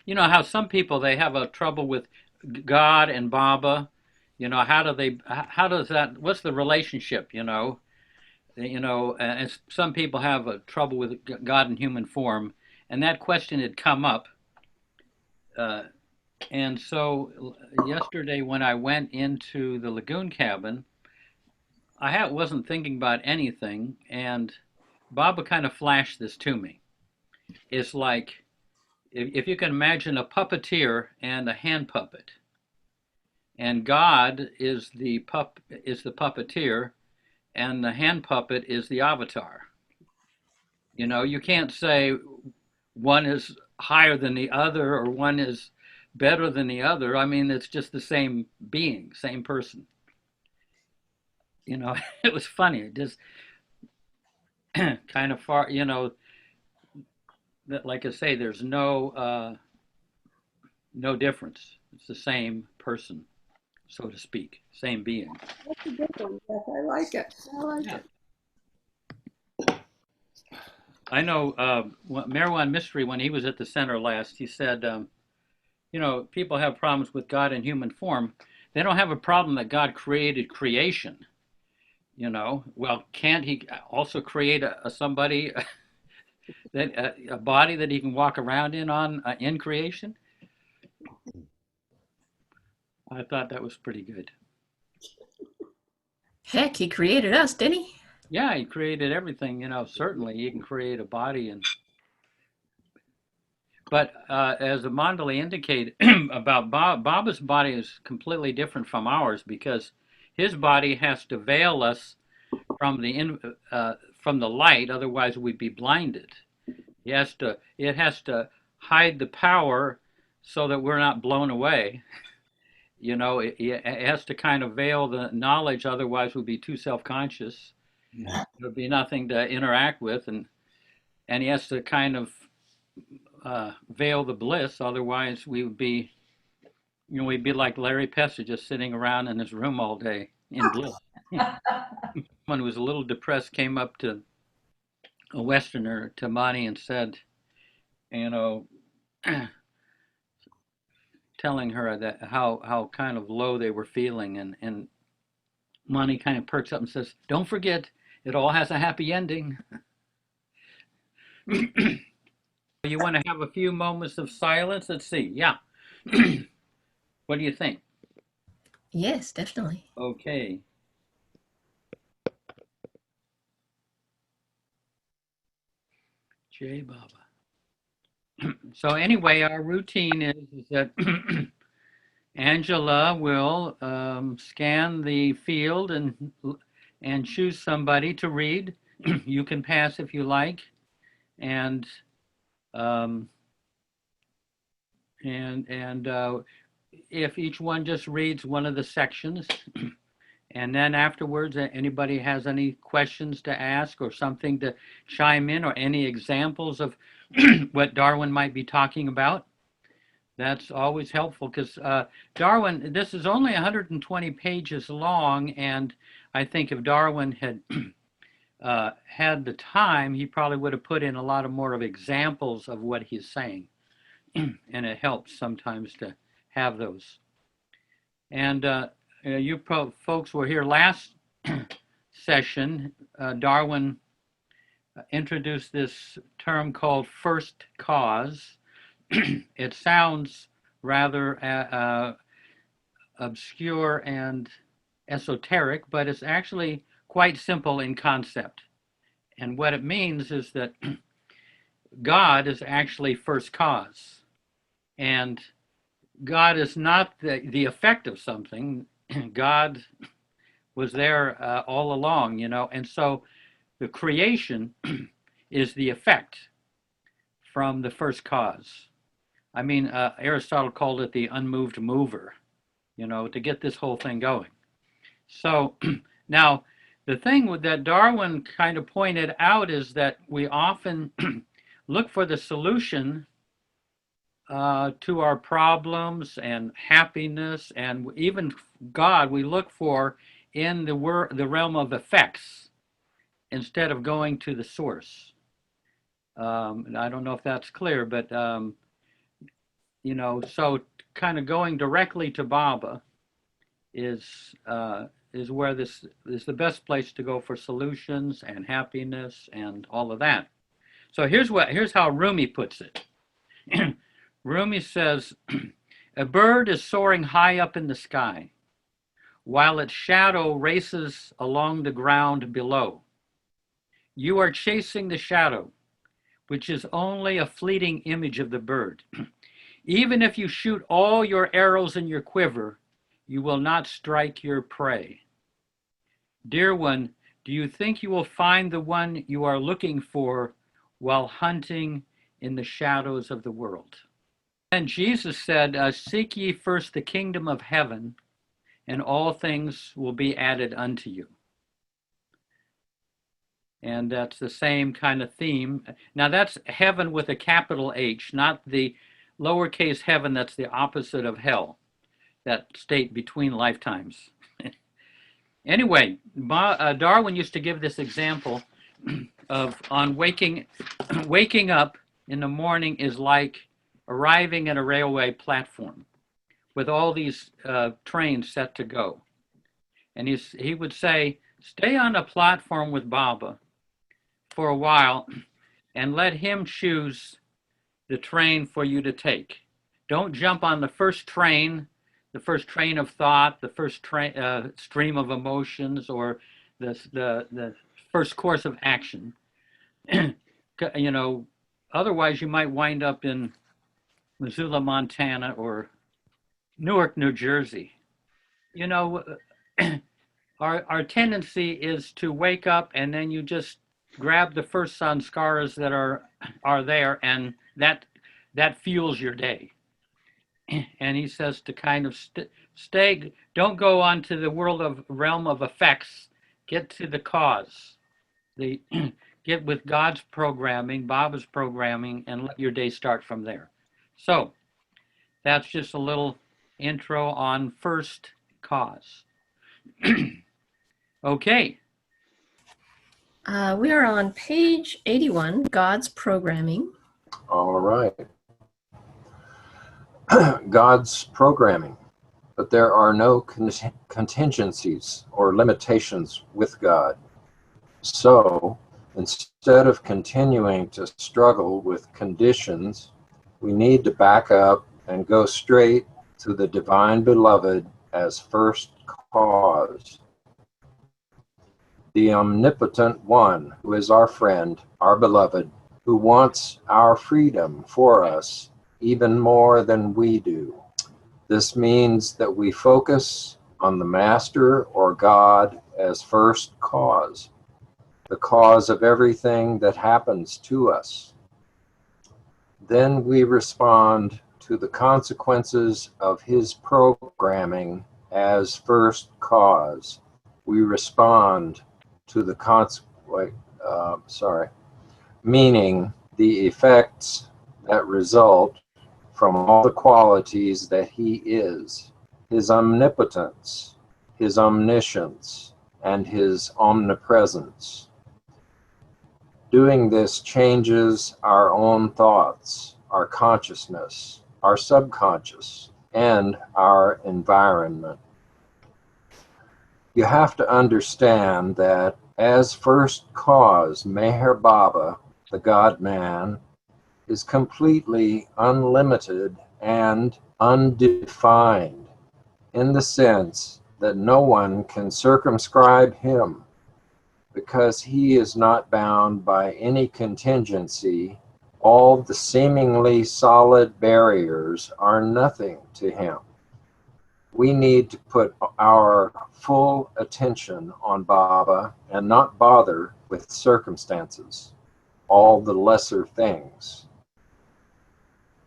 You know how some people they have a trouble with God and Baba. You know, how do they? How does that? What's the relationship? And some people have a trouble with God in human form, and that question had come up. Uh, and so yesterday when I went into the lagoon cabin, wasn't thinking about anything, and Baba kind of flashed this to me. It's like if you can imagine a puppeteer and a hand puppet, and God is the puppeteer, and the hand puppet is the avatar. You know, you can't say one is higher than the other or one is better than the other. I mean, it's just the same being, same person. You know, it was funny. It just kind of far, that like I say, there's no difference. It's the same person, so to speak, same being. That's a good one, Jeff. I like it. I like Yeah. it. I know Merwan Mystery, when he was at the center last, he said, people have problems with God in human form. They don't have a problem that God created creation. Well, can't he also create a somebody that a body that he can walk around in creation? I thought that was pretty good. Heck, he created us, didn't he? Yeah, he created everything. Certainly he can create a body, but as the Mandali indicated about Baba's body is completely different from ours because his body has to veil us from the light, otherwise we'd be blinded. It has to hide the power so that we're not blown away. It has to kind of veil the knowledge, otherwise we'd be too self-conscious. There'd be nothing to interact with, and he has to kind of veil the bliss, otherwise we would be, we'd be like Larry Pessa just sitting around in his room all day in bliss. One who was a little depressed came up to a Westerner, to Mani, and said, you know, telling her that how kind of low they were feeling, and Mani kind of perks up and says, "Don't forget, it all has a happy ending." You want to have a few moments of silence? Let's see. Yeah. What do you think? Yes, definitely. Okay. Jay Baba. So anyway, our routine is that Angela will scan the field and choose somebody to read. You can pass if you like, and um, and if each one just reads one of the sections, and then afterwards, anybody has any questions to ask or something to chime in, or any examples of what Darwin might be talking about, that's always helpful because Darwin, this is only 120 pages long, and I think if Darwin had had the time, he probably would have put in a lot of more of examples of what he's saying, and it helps sometimes to have those. And you folks were here last session. Darwin introduced this term called first cause. It sounds rather obscure and esoteric, but it's actually quite simple in concept. And what it means is that God is actually first cause. And God is not the effect of something. God was there all along, and so the creation is the effect from the first cause. I mean, Aristotle called it the unmoved mover, to get this whole thing going. So now, the thing that Darwin kind of pointed out is that we often look for the solution to our problems and happiness, and even God, we look for in the realm of effects instead of going to the source. And I don't know if that's clear, but So kind of going directly to Baba is where this is the best place to go for solutions and happiness and all of that. So here's how Rumi puts it. Rumi says, a bird is soaring high up in the sky, while its shadow races along the ground below. You are chasing the shadow, which is only a fleeting image of the bird. Even if you shoot all your arrows in your quiver, you will not strike your prey. Dear one, do you think you will find the one you are looking for while hunting in the shadows of the world? And Jesus said, seek ye first the kingdom of heaven, and all things will be added unto you. And that's the same kind of theme. Now that's heaven with a capital H, not the lowercase heaven that's the opposite of hell, that state between lifetimes. Anyway, Darwin used to give this example of on waking up in the morning is like arriving at a railway platform with all these trains set to go. And he would say, stay on a platform with Baba for a while and let him choose the train for you to take. Don't jump on the first train of thought, the first stream of emotions, or the first course of action. Otherwise you might wind up in Missoula, Montana, or Newark, New Jersey. Our tendency is to wake up and then you just grab the first sanskaras that are there, and that fuels your day. And he says to kind of stay, don't go on to the realm of effects, get to the cause. Get with God's programming, Baba's programming, and let your day start from there. So that's just a little intro on first cause. Okay. We are on page 81, God's programming. All right. God's programming, but there are no contingencies or limitations with God. So instead of continuing to struggle with conditions, we need to back up and go straight to the divine beloved as first cause. The omnipotent one who is our friend, our beloved, who wants our freedom for us even more than we do. This means that we focus on the Master or God as first cause, the cause of everything that happens to us. Then we respond to the consequences of his programming as first cause. We respond to the meaning the effects that result from all the qualities that he is, his omnipotence, his omniscience, and his omnipresence. Doing this changes our own thoughts, our consciousness, our subconscious, and our environment. You have to understand that as first cause, Meher Baba, the God-man, is completely unlimited and undefined in the sense that no one can circumscribe him because he is not bound by any contingency. All the seemingly solid barriers are nothing to him. We need to put our full attention on Baba and not bother with circumstances, all the lesser things.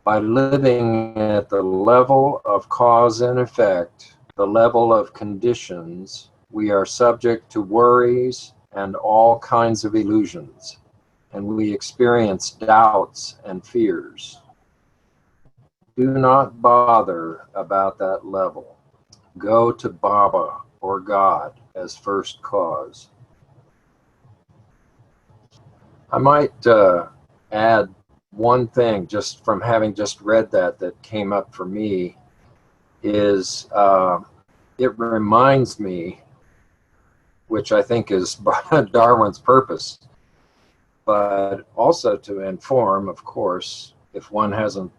By living at the level of cause and effect, the level of conditions, we are subject to worries and all kinds of illusions, and we experience doubts and fears. Do not bother about that level. Go to Baba or God as first cause. I might add one thing just from having just read that came up for me is it reminds me, which I think is Darwin's purpose, but also to inform, of course, if one hasn't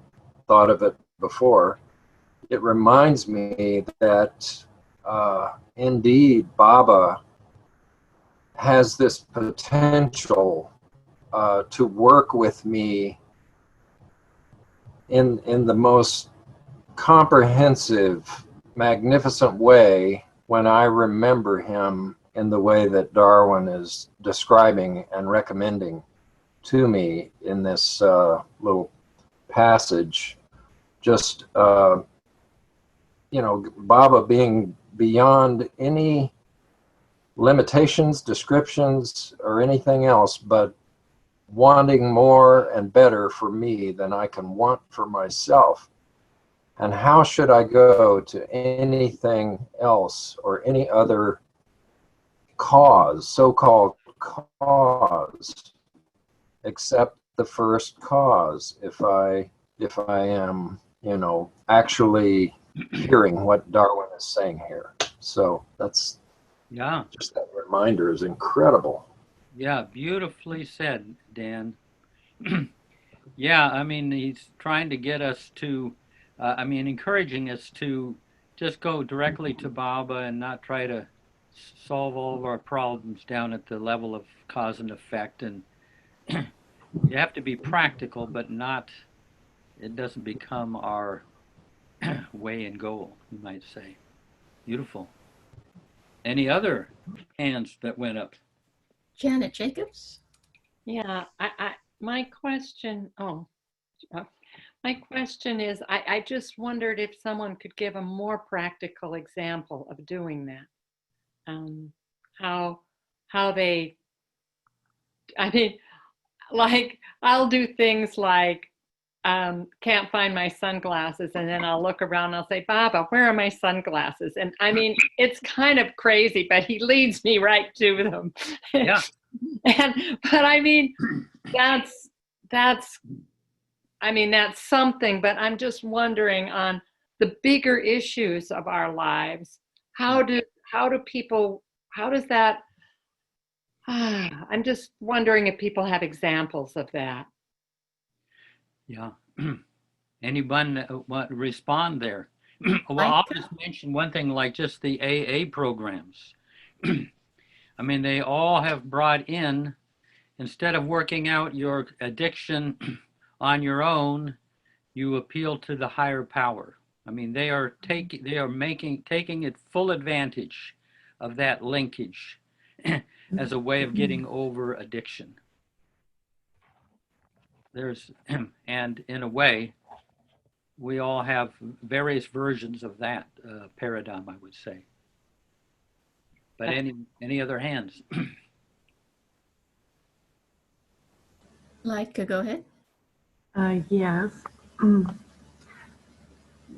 thought of it before. It reminds me that indeed Baba has this potential to work with me in the most comprehensive, magnificent way when I remember him in the way that Darwin is describing and recommending to me in this little passage. Just, Baba being beyond any limitations, descriptions, or anything else, but wanting more and better for me than I can want for myself. And how should I go to anything else or any other cause, so-called cause, except the first cause, if I am, actually hearing what Darwin is saying here. So that's, Yeah. just that reminder is incredible. Yeah, beautifully said, Dan. Yeah, I mean, he's trying to get us to, encouraging us to just go directly to Baba and not try to solve all of our problems down at the level of cause and effect. And you have to be practical, but not, it doesn't become our way and goal, you might say. Beautiful. Any other hands that went up? Janet Jacobs. Yeah, my question, my question is, I just wondered if someone could give a more practical example of doing that. How they, I mean, like, I'll do things like, can't find my sunglasses, and then I'll look around and I'll say, Baba, where are my sunglasses? And I mean, it's kind of crazy, but he leads me right to them. Yeah. But I mean, that's something, but I'm just wondering on the bigger issues of our lives, how does that, I'm just wondering if people have examples of that. Yeah. Anyone want to respond there? Well, I'll just mention one thing, like just the AA programs. I mean, they all have brought in, instead of working out your addiction on your own, you appeal to the higher power. I mean, they are taking it full advantage of that linkage as a way of getting over addiction. And in a way, we all have various versions of that paradigm, I would say. But any other hands? Laika, go ahead. Yes.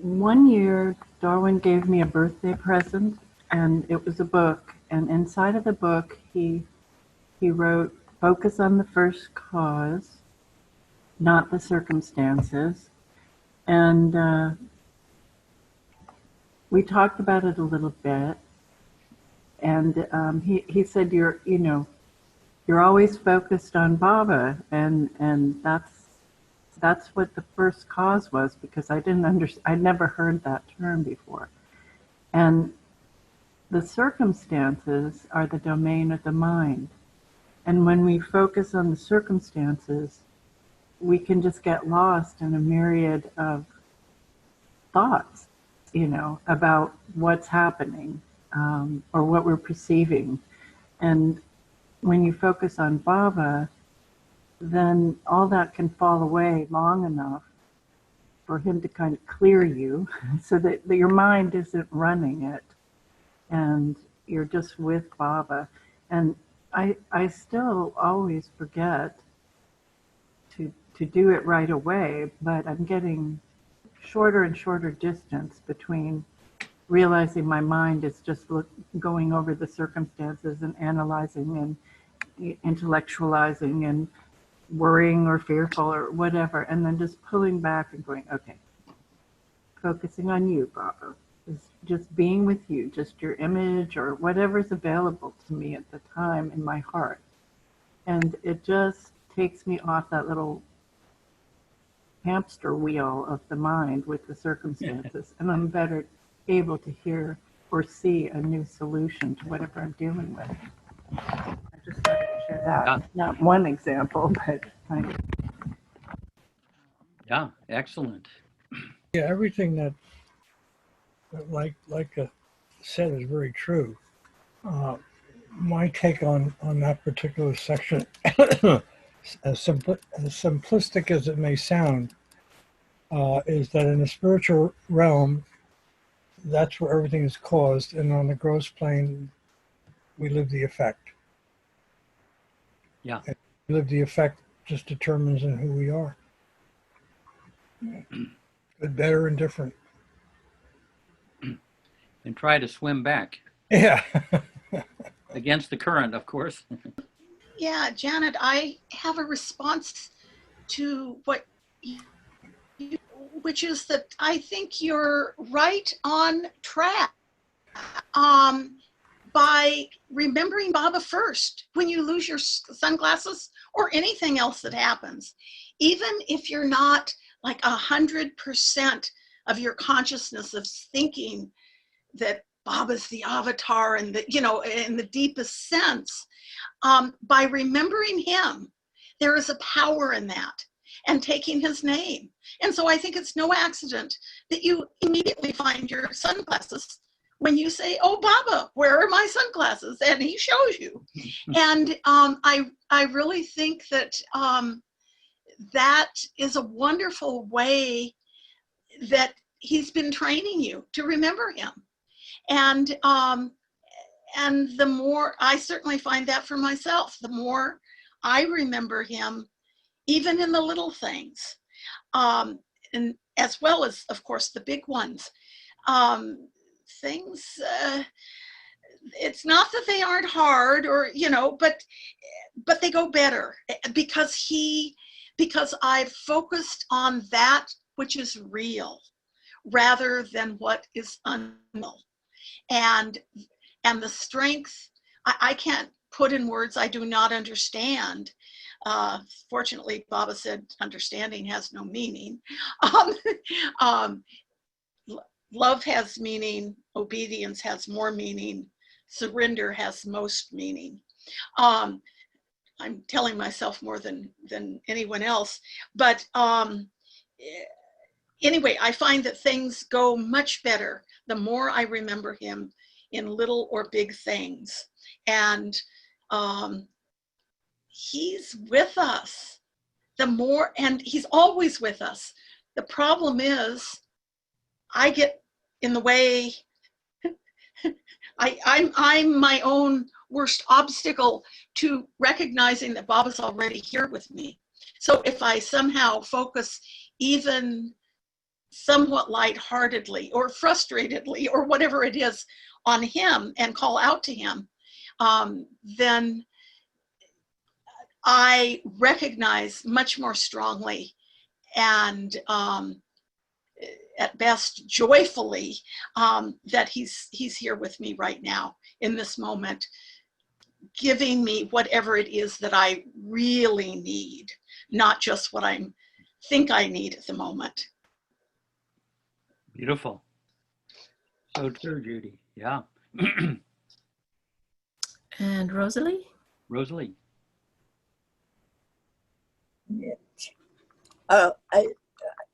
One year, Darwin gave me a birthday present, and it was a book. And inside of the book, he wrote, "Focus on the first cause, not the circumstances." And we talked about it a little bit. And he said, "You're always focused on Baba," and that's what the first cause was, because I'd never heard that term before. And the circumstances are the domain of the mind. And when we focus on the circumstances, we can just get lost in a myriad of thoughts, about what's happening, or what we're perceiving. And when you focus on Baba, then all that can fall away long enough for him to kind of clear you so that your mind isn't running it and you're just with Baba. And I still always forget to do it right away, but I'm getting shorter and shorter distance between realizing my mind is just going over the circumstances and analyzing and intellectualizing and worrying or fearful or whatever, and then just pulling back and going, okay, focusing on you, Baba. Just being with you, just your image or whatever's available to me at the time in my heart. And it just takes me off that little hamster wheel of the mind with the circumstances. And I'm better able to hear or see a new solution to whatever I'm dealing with. I just wanted to share that. Yeah. Not one example, but kind of. Yeah, excellent. Yeah, everything that like said is very true. My take on that particular section, as simplistic as it may sound, is that in the spiritual realm, that's where everything is caused, and on the gross plane, we live the effect. Yeah. And we live the effect just determines in who we are. Good, better, and different. And try to swim back Yeah. against the current, of course. Yeah, Janet, I have a response to what which is that I think you're right on track by remembering Baba first when you lose your sunglasses or anything else that happens. Even if you're not like 100% of your consciousness of thinking that Baba's the avatar and that, you know, in the deepest sense, by remembering him, there is a power in that, and taking his name. And so I think it's no accident that you immediately find your sunglasses when you say, oh, Baba, where are my sunglasses? And he shows you. And I really think that that is a wonderful way that he's been training you to remember him. And the more, I certainly find that for myself, the more I remember him, even in the little things, and as well as, of course, the big ones. Things, it's not that they aren't hard or, you know, but they go better because I've focused on that which is real rather than what is unreal. And the strength, I can't put in words I do not understand. Fortunately, Baba said understanding has no meaning. Love has meaning, obedience has more meaning, surrender has most meaning. I'm telling myself more than anyone else, but anyway, I find that things go much better the more I remember him in little or big things. And he's with us the more, and he's always with us. The problem is I get in the way. I'm my own worst obstacle to recognizing that Baba's already here with me. So if I somehow focus even somewhat lightheartedly or frustratedly or whatever it is on him and call out to him, then I recognize much more strongly and at best joyfully that he's here with me right now in this moment, giving me whatever it is that I really need, not just what I think I need at the moment. Beautiful. So true, Judy. Yeah. And Rosalie? Rosalie.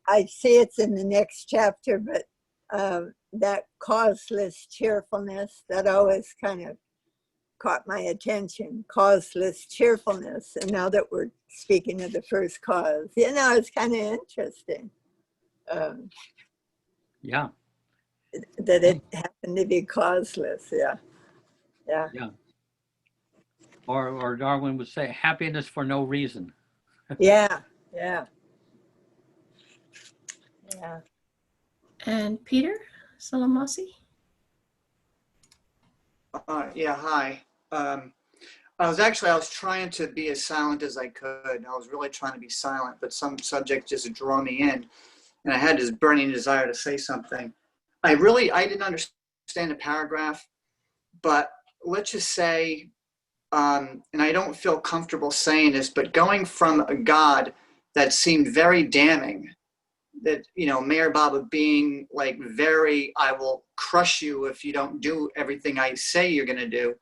I see it's in the next chapter, but that causeless cheerfulness, that always kind of caught my attention, causeless cheerfulness. And now that we're speaking of the first cause, you know, it's kind of interesting. Yeah. That it happened to be causeless, yeah. Yeah. Yeah. Or Darwin would say happiness for no reason. Yeah, yeah. Yeah. And Peter Salamasi? Yeah, hi. I was trying to be as silent as I could. I was really trying to be silent, but some subject just drew me in, and I had this burning desire to say something. I didn't understand the paragraph, but let's just say, and I don't feel comfortable saying this, but going from a God that seemed very damning, that, Mayor Baba being like I will crush you if you don't do everything I say you're going to do.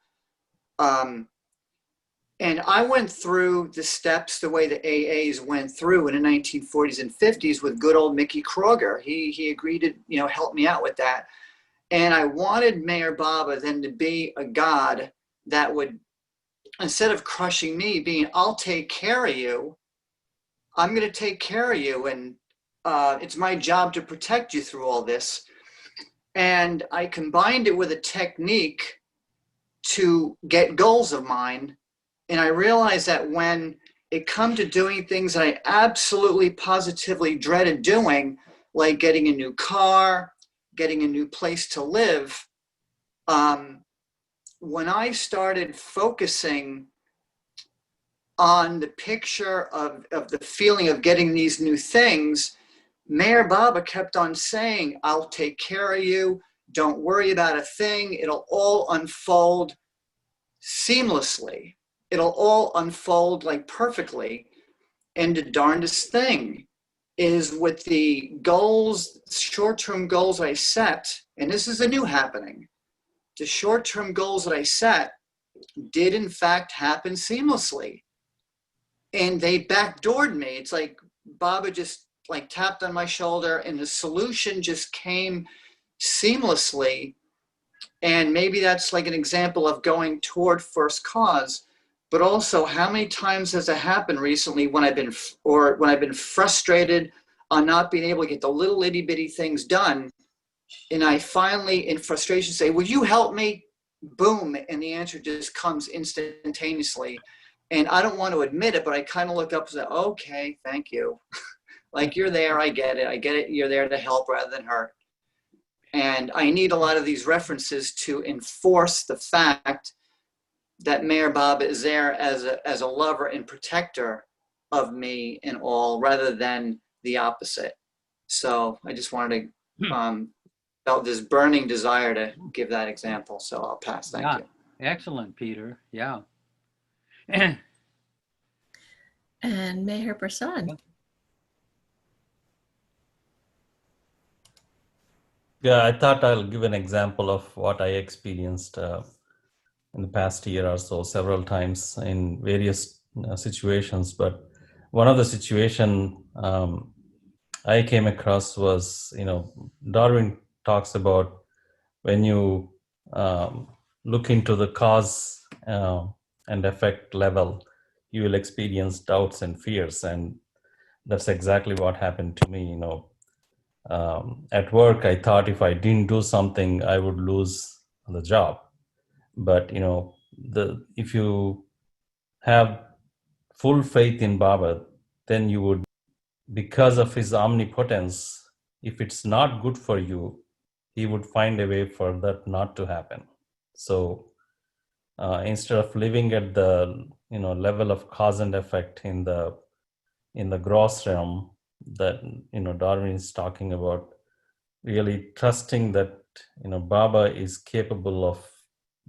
And I went through the steps the way the AAs went through in the 1940s and 50s with good old Mickey Kroger. He agreed to, help me out with that. And I wanted Mayor Baba then to be a God that would, instead of crushing me, being, I'll take care of you. I'm going to take care of you. And it's my job to protect you through all this. And I combined it with a technique to get goals of mine. And I realized that when it come to doing things that I absolutely positively dreaded doing, like getting a new car, getting a new place to live, when I started focusing on the picture of the feeling of getting these new things, Mayor Baba kept on saying, I'll take care of you. Don't worry about a thing. It'll all unfold seamlessly. It'll all unfold like perfectly. And the darndest thing is with the goals, short-term goals I set, and this is a new happening, the short-term goals that I set did in fact happen seamlessly. And they backdoored me. It's like Baba just like tapped on my shoulder and the solution just came seamlessly. And maybe that's like an example of going toward first cause. But also, how many times has it happened recently when I've been frustrated on not being able to get the little itty bitty things done, and I finally, in frustration, say, "Will you help me?" Boom, and the answer just comes instantaneously. And I don't want to admit it, but I kind of look up and say, "Okay, thank you." Like, you're there, I get it. You're there to help rather than hurt. And I need a lot of these references to enforce the fact that Mayor Baba is there as a lover and protector of me and all, rather than the opposite. So I just wanted to felt this burning desire to give that example. So I'll pass. Thank you. Excellent, Peter. Yeah. And Meher Prasad. Yeah, I thought I'll give an example of what I experienced in the past year or so, several times in various situations. But one of the situation I came across was, Darwin talks about when you look into the cause and effect level, you will experience doubts and fears. And that's exactly what happened to me. At work, I thought if I didn't do something, I would lose the job. But if you have full faith in Baba, then you would, because of his omnipotence, if it's not good for you, he would find a way for that not to happen. So instead of living at the level of cause and effect in the gross realm that Darwin is talking about, really trusting that Baba is capable of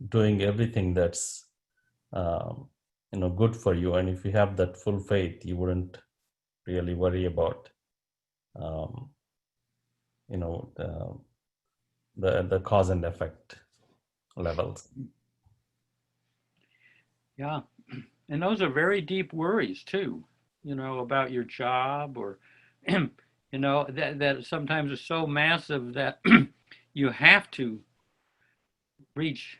doing everything that's good for you. And if you have that full faith, you wouldn't really worry about the cause and effect levels. Yeah. And those are very deep worries too, about your job, or that sometimes is so massive that you have to reach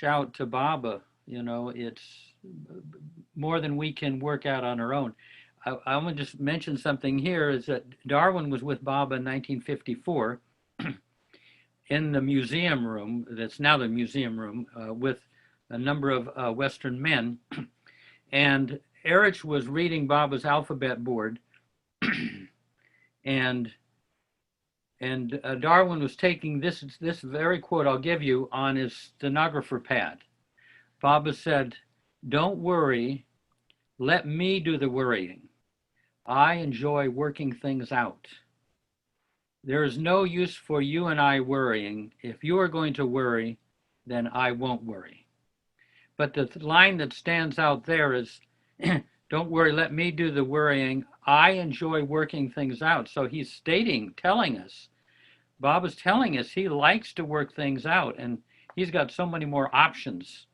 out to Baba. It's more than we can work out on our own. I want to just mention something here, is that Darwin was with Baba in 1954 in the museum room, that's now the museum room, with a number of Western men. And Erich was reading Baba's alphabet board, and Darwin was taking this very quote I'll give you on his stenographer pad. Baba said, Don't worry. Let me do the worrying. I enjoy working things out. There is no use for you and I worrying. If you are going to worry, then I won't worry. But the line that stands out there is, don't worry, let me do the worrying. I enjoy working things out. So he's telling us, Bob is telling us he likes to work things out, and he's got so many more options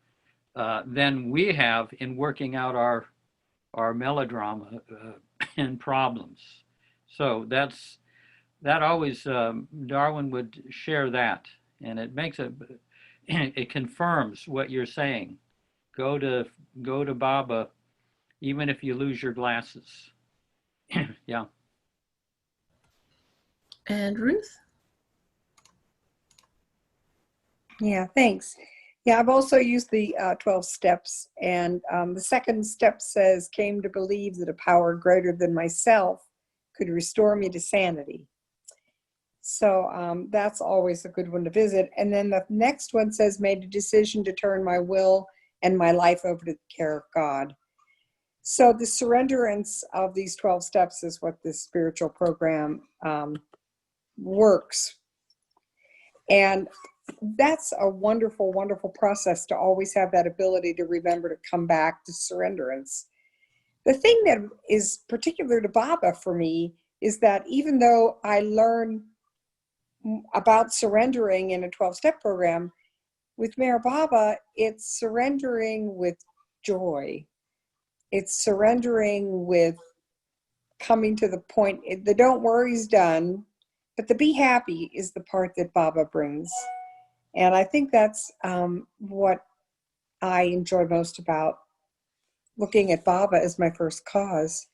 than we have in working out our melodrama and problems. So that always, Darwin would share that, and it makes it confirms what you're saying. Go to Baba, even if you lose your glasses. Yeah. And Ruth? Yeah, thanks. Yeah, I've also used the 12 steps, and the second step says, came to believe that a power greater than myself could restore me to sanity. So that's always a good one to visit. And then the next one says, made a decision to turn my will and my life over to the care of God. So the surrenderance of these 12 steps is what this spiritual program works. And that's a wonderful, wonderful process to always have that ability to remember to come back to surrenderance. The thing that is particular to Baba for me is that even though I learn about surrendering in a 12-step program, with Meher Baba, it's surrendering with joy. It's surrendering with coming to the point, the don't worry is done, but the be happy is the part that Baba brings. And I think that's what I enjoy most about looking at Baba as my first cause,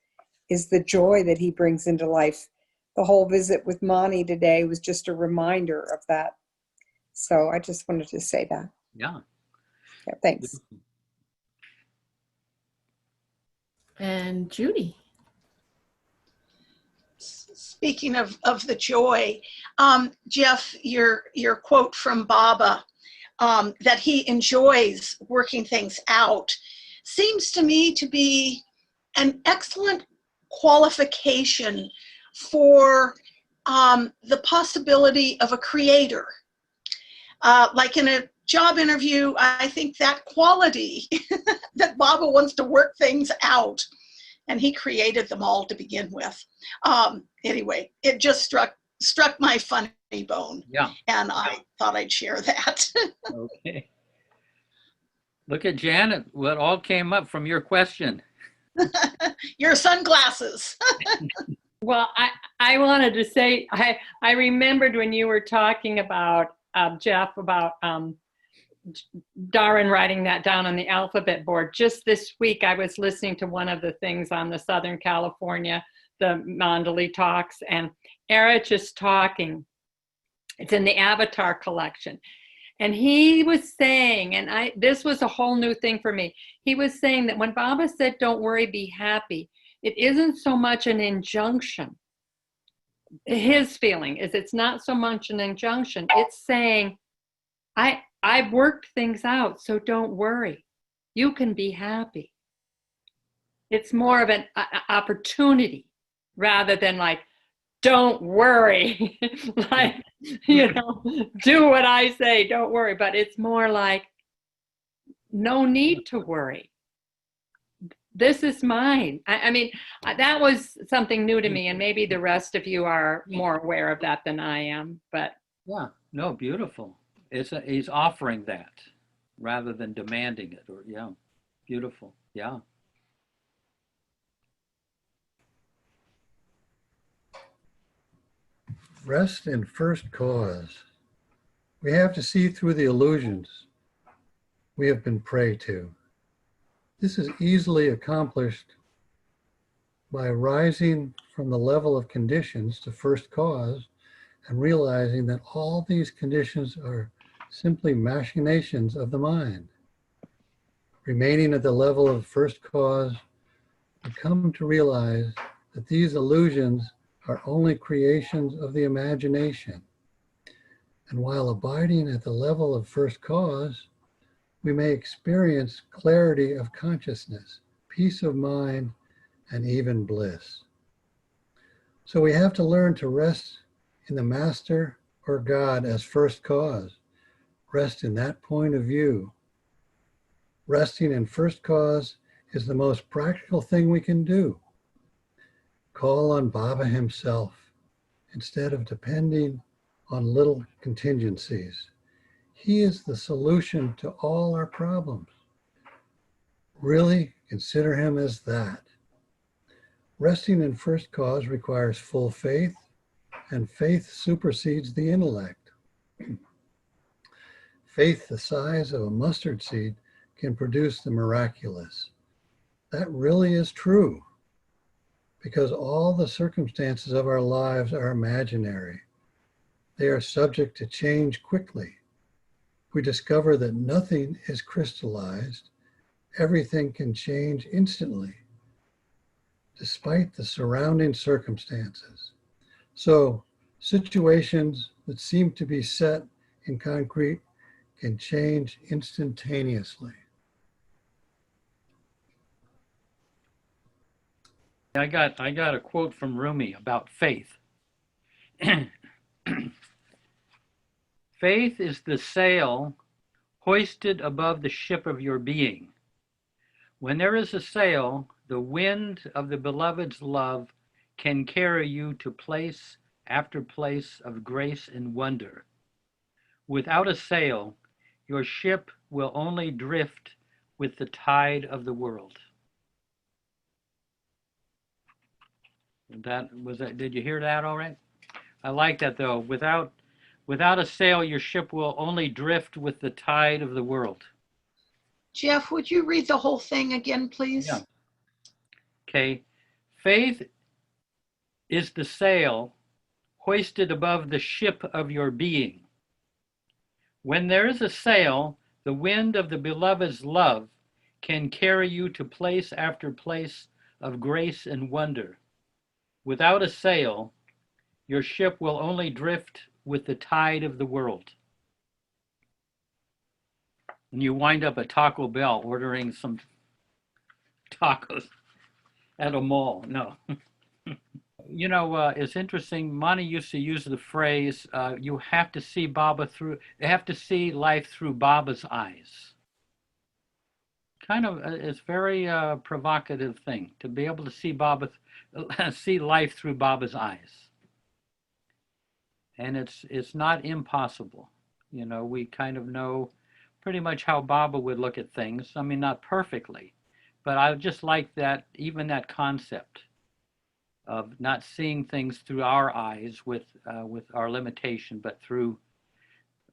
is the joy that he brings into life. The whole visit with Mani today was just a reminder of that. So I just wanted to say that. Yeah. Yeah, thanks. And Judy? Speaking of the joy, Jeff, your quote from Baba, that he enjoys working things out, seems to me to be an excellent qualification for the possibility of a creator. Like in a job interview, I think that quality that Baba wants to work things out, and he created them all to begin with. Anyway, it just struck my funny bone. Yeah. And I thought I'd share that. Okay. Look at Janet, what all came up from your question. Your sunglasses. Well, I wanted to say, I remembered when you were talking about, Jeff, about Darwin writing that down on the alphabet board. Just this week, I was listening to one of the things on the Southern California, the Mandali talks, and Erich is talking. It's in the Avatar collection. And he was saying, and this was a whole new thing for me. He was saying that when Baba said, don't worry, be happy, it isn't so much an injunction. His feeling is it's not so much an injunction. It's saying, I've worked things out, so don't worry. You can be happy. It's more of an opportunity rather than like, don't worry. Like, you know, do what I say, don't worry. But it's more like, no need to worry. This is mine. I mean, that was something new to me, and maybe the rest of you are more aware of that than I am. But yeah, no, beautiful. He's offering that rather than demanding it. Or yeah, beautiful. Yeah. Rest in first cause. We have to see through the illusions we have been prey to. This is easily accomplished by rising from the level of conditions to first cause and realizing that all these conditions are simply machinations of the mind. Remaining at the level of first cause, we come to realize that these illusions are only creations of the imagination. And while abiding at the level of first cause, we may experience clarity of consciousness, peace of mind, and even bliss. So we have to learn to rest in the Master or God as first cause. Rest in that point of view. Resting in first cause is the most practical thing we can do. Call on Baba himself instead of depending on little contingencies. He is the solution to all our problems. Really consider him as that. Resting in first cause requires full faith, and faith supersedes the intellect. Faith the size of a mustard seed can produce the miraculous. That really is true, because all the circumstances of our lives are imaginary. They are subject to change quickly. We discover that nothing is crystallized. Everything can change instantly, despite the surrounding circumstances. So, situations that seem to be set in concrete can change instantaneously. I got a quote from Rumi about faith. Faith is the sail hoisted above the ship of your being. When there is a sail, the wind of the beloved's love can carry you to place after place of grace and wonder. Without a sail, your ship will only drift with the tide of the world. Did you hear that all right? I like that though. Without a sail, your ship will only drift with the tide of the world. Jeff, would you read the whole thing again, please? Yeah. Okay. Faith is the sail hoisted above the ship of your being. When there is a sail, the wind of the beloved's love can carry you to place after place of grace and wonder. Without a sail, your ship will only drift with the tide of the world. And you wind up at Taco Bell ordering some tacos at a mall. No. You know, it's interesting. Mani used to use the phrase, you have to see life through Baba's eyes. Kind of, it's very provocative thing to be able to see life through Baba's eyes. And it's not impossible. You know, we kind of know pretty much how Baba would look at things. I mean, not perfectly, but I just like that, even that concept of not seeing things through our eyes with our limitation, but through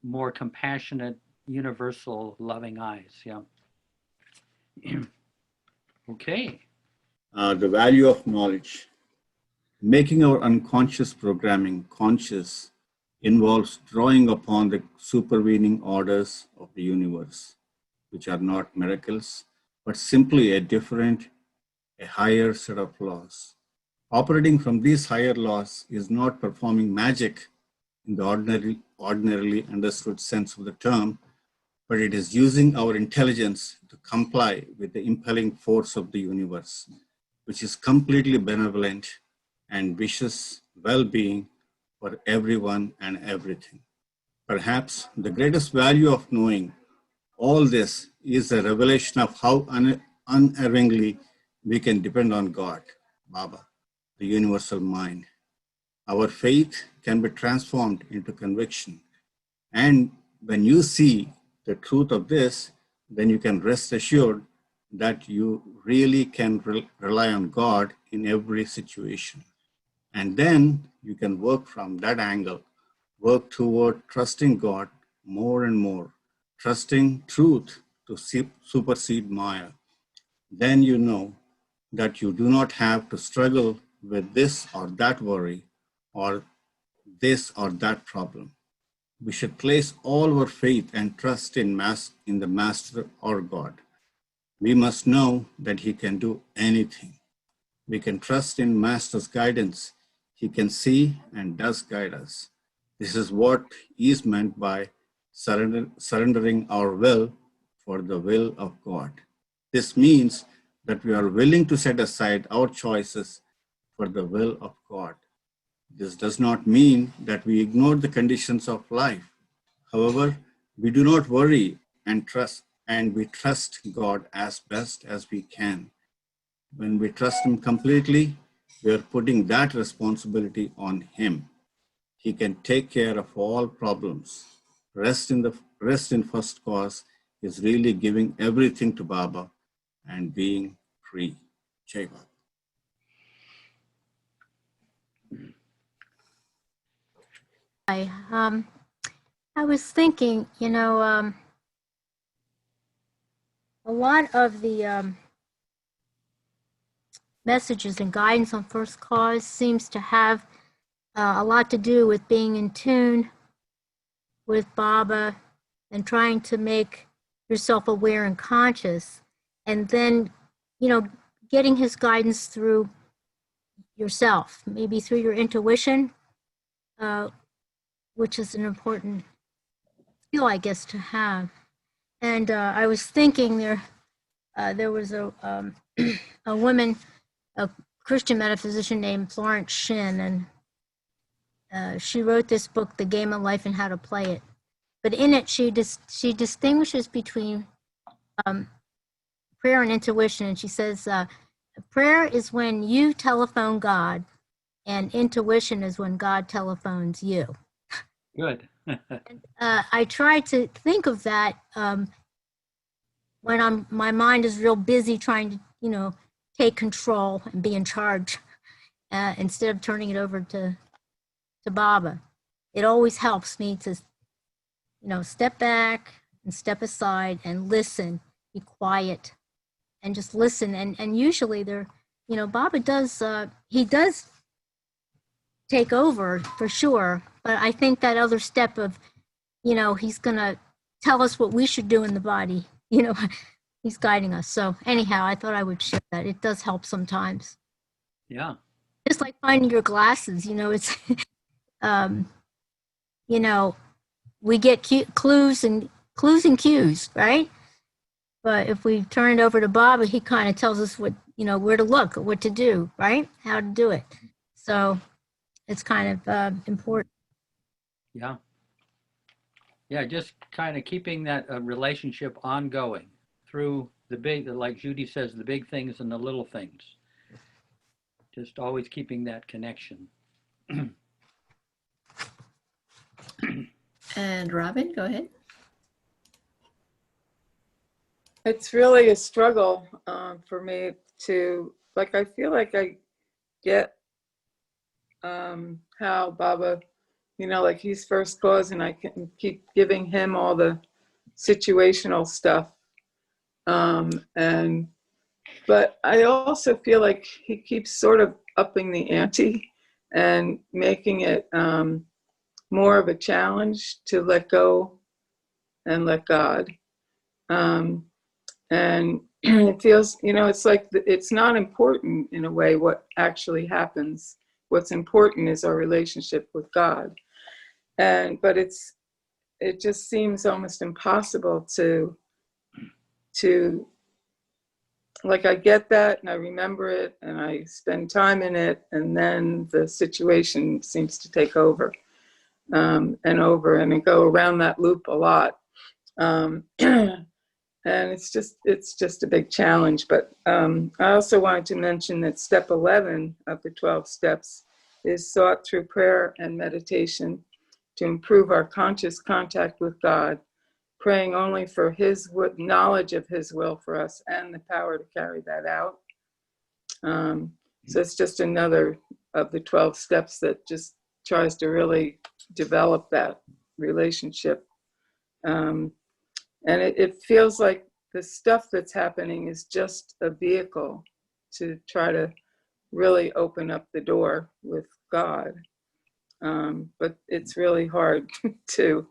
more compassionate, universal, loving eyes. Yeah. Okay. The value of knowledge. Making our unconscious programming conscious involves drawing upon the supervening orders of the universe, which are not miracles, but simply a higher set of laws. Operating from these higher laws is not performing magic in the ordinarily understood sense of the term, but it is using our intelligence to comply with the impelling force of the universe, which is completely benevolent and wishes well-being for everyone and everything. Perhaps the greatest value of knowing all this is a revelation of how unerringly we can depend on God, Baba, the universal mind. Our faith can be transformed into conviction. And when you see the truth of this, then you can rest assured that you really can rely on God in every situation. And then you can work from that angle, work toward trusting God more and more, trusting truth to supersede Maya. Then you know that you do not have to struggle with this or that worry or this or that problem. We should place all our faith and trust in the Master or God. We must know that He can do anything. We can trust in Master's guidance. He can see and does guide us. This is what is meant by surrendering our will for the will of God. This means that we are willing to set aside our choices for the will of God. This does not mean that we ignore the conditions of life. However, we do not worry and we trust God as best as we can. When we trust Him completely, we are putting that responsibility on Him. He can take care of all problems. Rest in first cause is really giving everything to Baba and being free. Jai Baba. I was thinking, a lot of the messages and guidance on first cause seems to have a lot to do with being in tune with Baba and trying to make yourself aware and conscious, and then, getting his guidance through yourself, maybe through your intuition, which is an important skill, I guess, to have. And I was thinking there was a woman, a Christian metaphysician named Florence Shin, and she wrote this book, The Game of Life and How to Play It. But in it, she distinguishes between prayer and intuition. And she says, prayer is when you telephone God, and intuition is when God telephones you. Good. I try to think of that when my mind is real busy trying to, take control and be in charge instead of turning it over to Baba. It always helps me to, step back and step aside and listen, be quiet, and just listen. And usually Baba does, he does take over for sure. But I think that other step of, he's going to tell us what we should do in the body, he's guiding us. So anyhow, I thought I would share that. It does help sometimes. Yeah. Just like finding your glasses, it's, we get clues and cues, right? But if we turn it over to Baba, he kind of tells us what, where to look, what to do, right? How to do it. So it's kind of important. Yeah. Yeah, just kind of keeping that relationship ongoing through the big, like Judy says, the big things and the little things. Just always keeping that connection. And Robin, go ahead. It's really a struggle for me to, I feel like I get how Baba, he's first cause, and I can keep giving him all the situational stuff. But I also feel like he keeps sort of upping the ante and making it more of a challenge to let go and let God. And it feels, it's like it's not important in a way what actually happens. What's important is our relationship with God. But it just seems almost impossible to I get that and I remember it and I spend time in it, and then the situation seems to take over and go around that loop a lot. And it's just a big challenge. But I also wanted to mention that step 11 of the 12 steps is sought through prayer and meditation to improve our conscious contact with God, praying only for His knowledge of His will for us and the power to carry that out. So it's just another of the 12 steps that just tries to really develop that relationship. And it feels like the stuff that's happening is just a vehicle to try to really open up the door with God. But it's really hard to,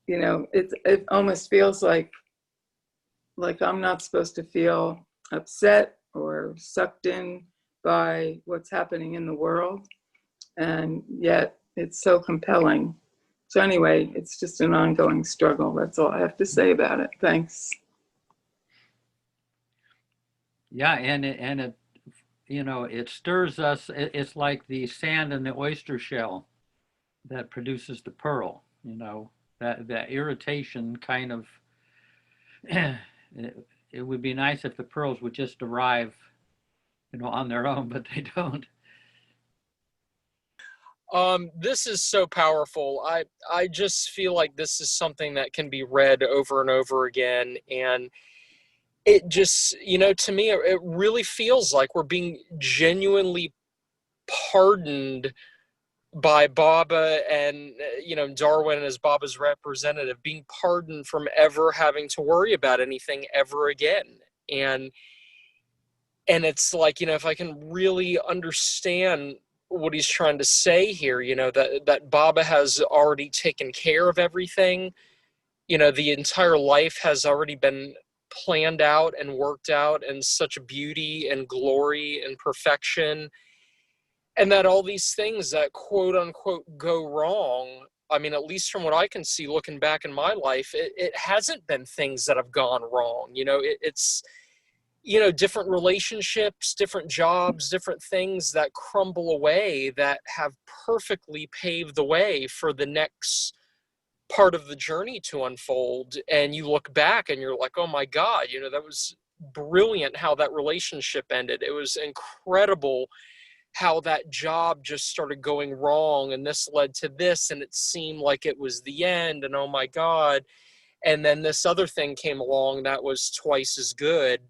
it almost feels like I'm not supposed to feel upset or sucked in by what's happening in the world. And yet it's so compelling So anyway, it's just an ongoing struggle. That's all I have to say about it. Thanks. Yeah, and it it stirs us. It's like the sand in the oyster shell that produces the pearl. That irritation kind of. It would be nice if the pearls would just arrive, on their own, but they don't. This is so powerful. I just feel like this is something that can be read over and over again, and it just, to me, it really feels like we're being genuinely pardoned by Baba and, Darwin as Baba's representative, being pardoned from ever having to worry about anything ever again. And it's like, if I can really understand what he's trying to say here, that Baba has already taken care of everything, the entire life has already been planned out and worked out in such beauty and glory and perfection. And that all these things that quote unquote go wrong, I mean, at least from what I can see looking back in my life, it hasn't been things that have gone wrong. It's, different relationships, different jobs, different things that crumble away that have perfectly paved the way for the next part of the journey to unfold. And you look back and you're like, oh my God, that was brilliant how that relationship ended. It was incredible how that job just started going wrong, and this led to this, and it seemed like it was the end, and oh my God. And then this other thing came along that was twice as good.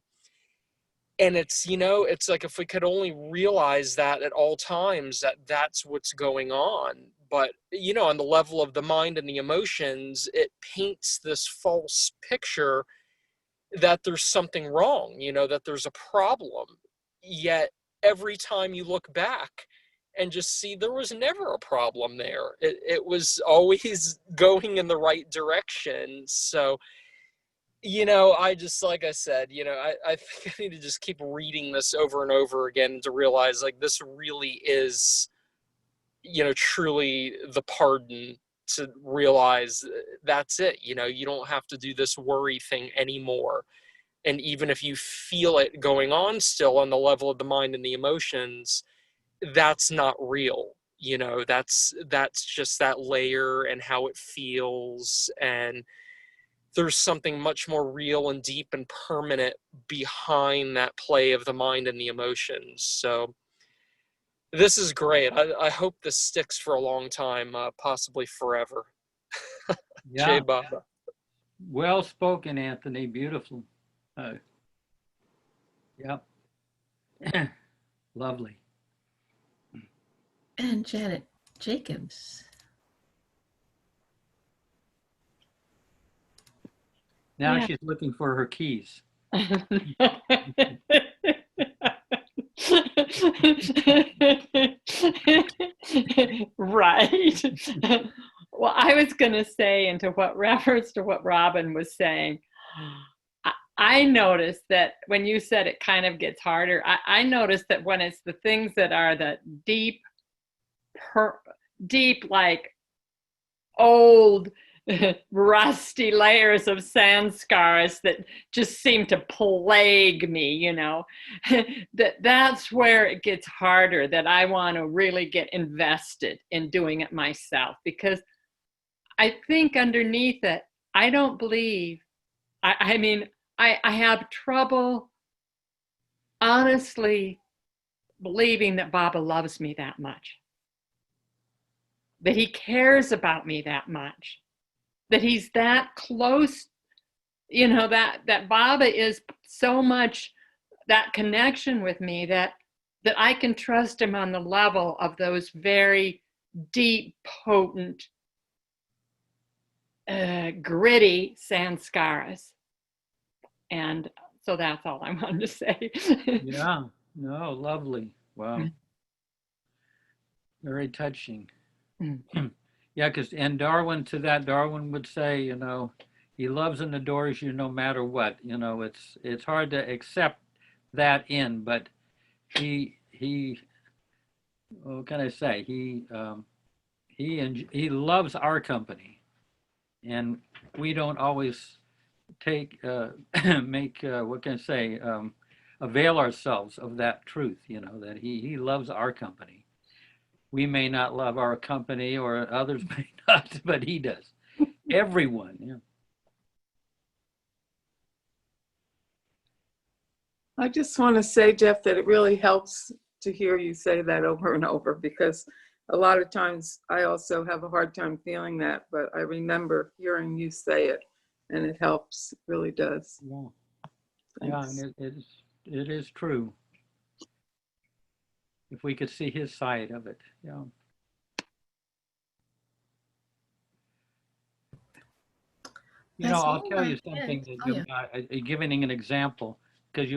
And it's, it's like if we could only realize that at all times, that that's what's going on. But, on the level of the mind and the emotions, it paints this false picture that there's something wrong, that there's a problem. Yet every time you look back and just see there was never a problem there. It was always going in the right direction. So, I just, like I said, I think I need to just keep reading this over and over again to realize, like, this really is, truly the pardon, to realize that's it. You don't have to do this worry thing anymore. And even if you feel it going on still on the level of the mind and the emotions, that's not real. That's just that layer and how it feels. And there's something much more real and deep and permanent behind that play of the mind and the emotions. So this is great. I hope this sticks for a long time, possibly forever. Yeah. Jai Baba. Well spoken, Anthony. Beautiful. Yep. Lovely. And Janet Jacobs. Now Yeah. she's looking for her keys. Right. Well, I was going to say, into what reference to what Robin was saying, I noticed that when you said it kind of gets harder, I noticed that when it's the things that are the deep, like old, rusty layers of sanskars that just seem to plague me, that's where it gets harder, that I want to really get invested in doing it myself, because I think underneath it, I don't believe, I mean, I have trouble honestly believing that Baba loves me that much, that he cares about me that much, that he's that close, that Baba is so much that connection with me that I can trust him on the level of those very deep, potent, gritty sanskaras. And so that's all I wanted to say. Yeah, no, lovely. Wow. Very touching. Yeah, and Darwin would say, he loves and adores you no matter what. It's hard to accept that but he what can I say? He he loves our company, and we don't always take make what can I say avail ourselves of that truth. You know that he loves our company. We may not love our company, or others may not, but he does. Everyone. Yeah. I just want to say, Jeff, that it really helps to hear you say that over and over, because a lot of times I also have a hard time feeling that, but I remember hearing you say it, and it helps, it really does. Yeah, yeah, and it is true. If we could see his side of it, yeah. You know, That's I'll all tell you right. something that Oh, yeah. giving an example, because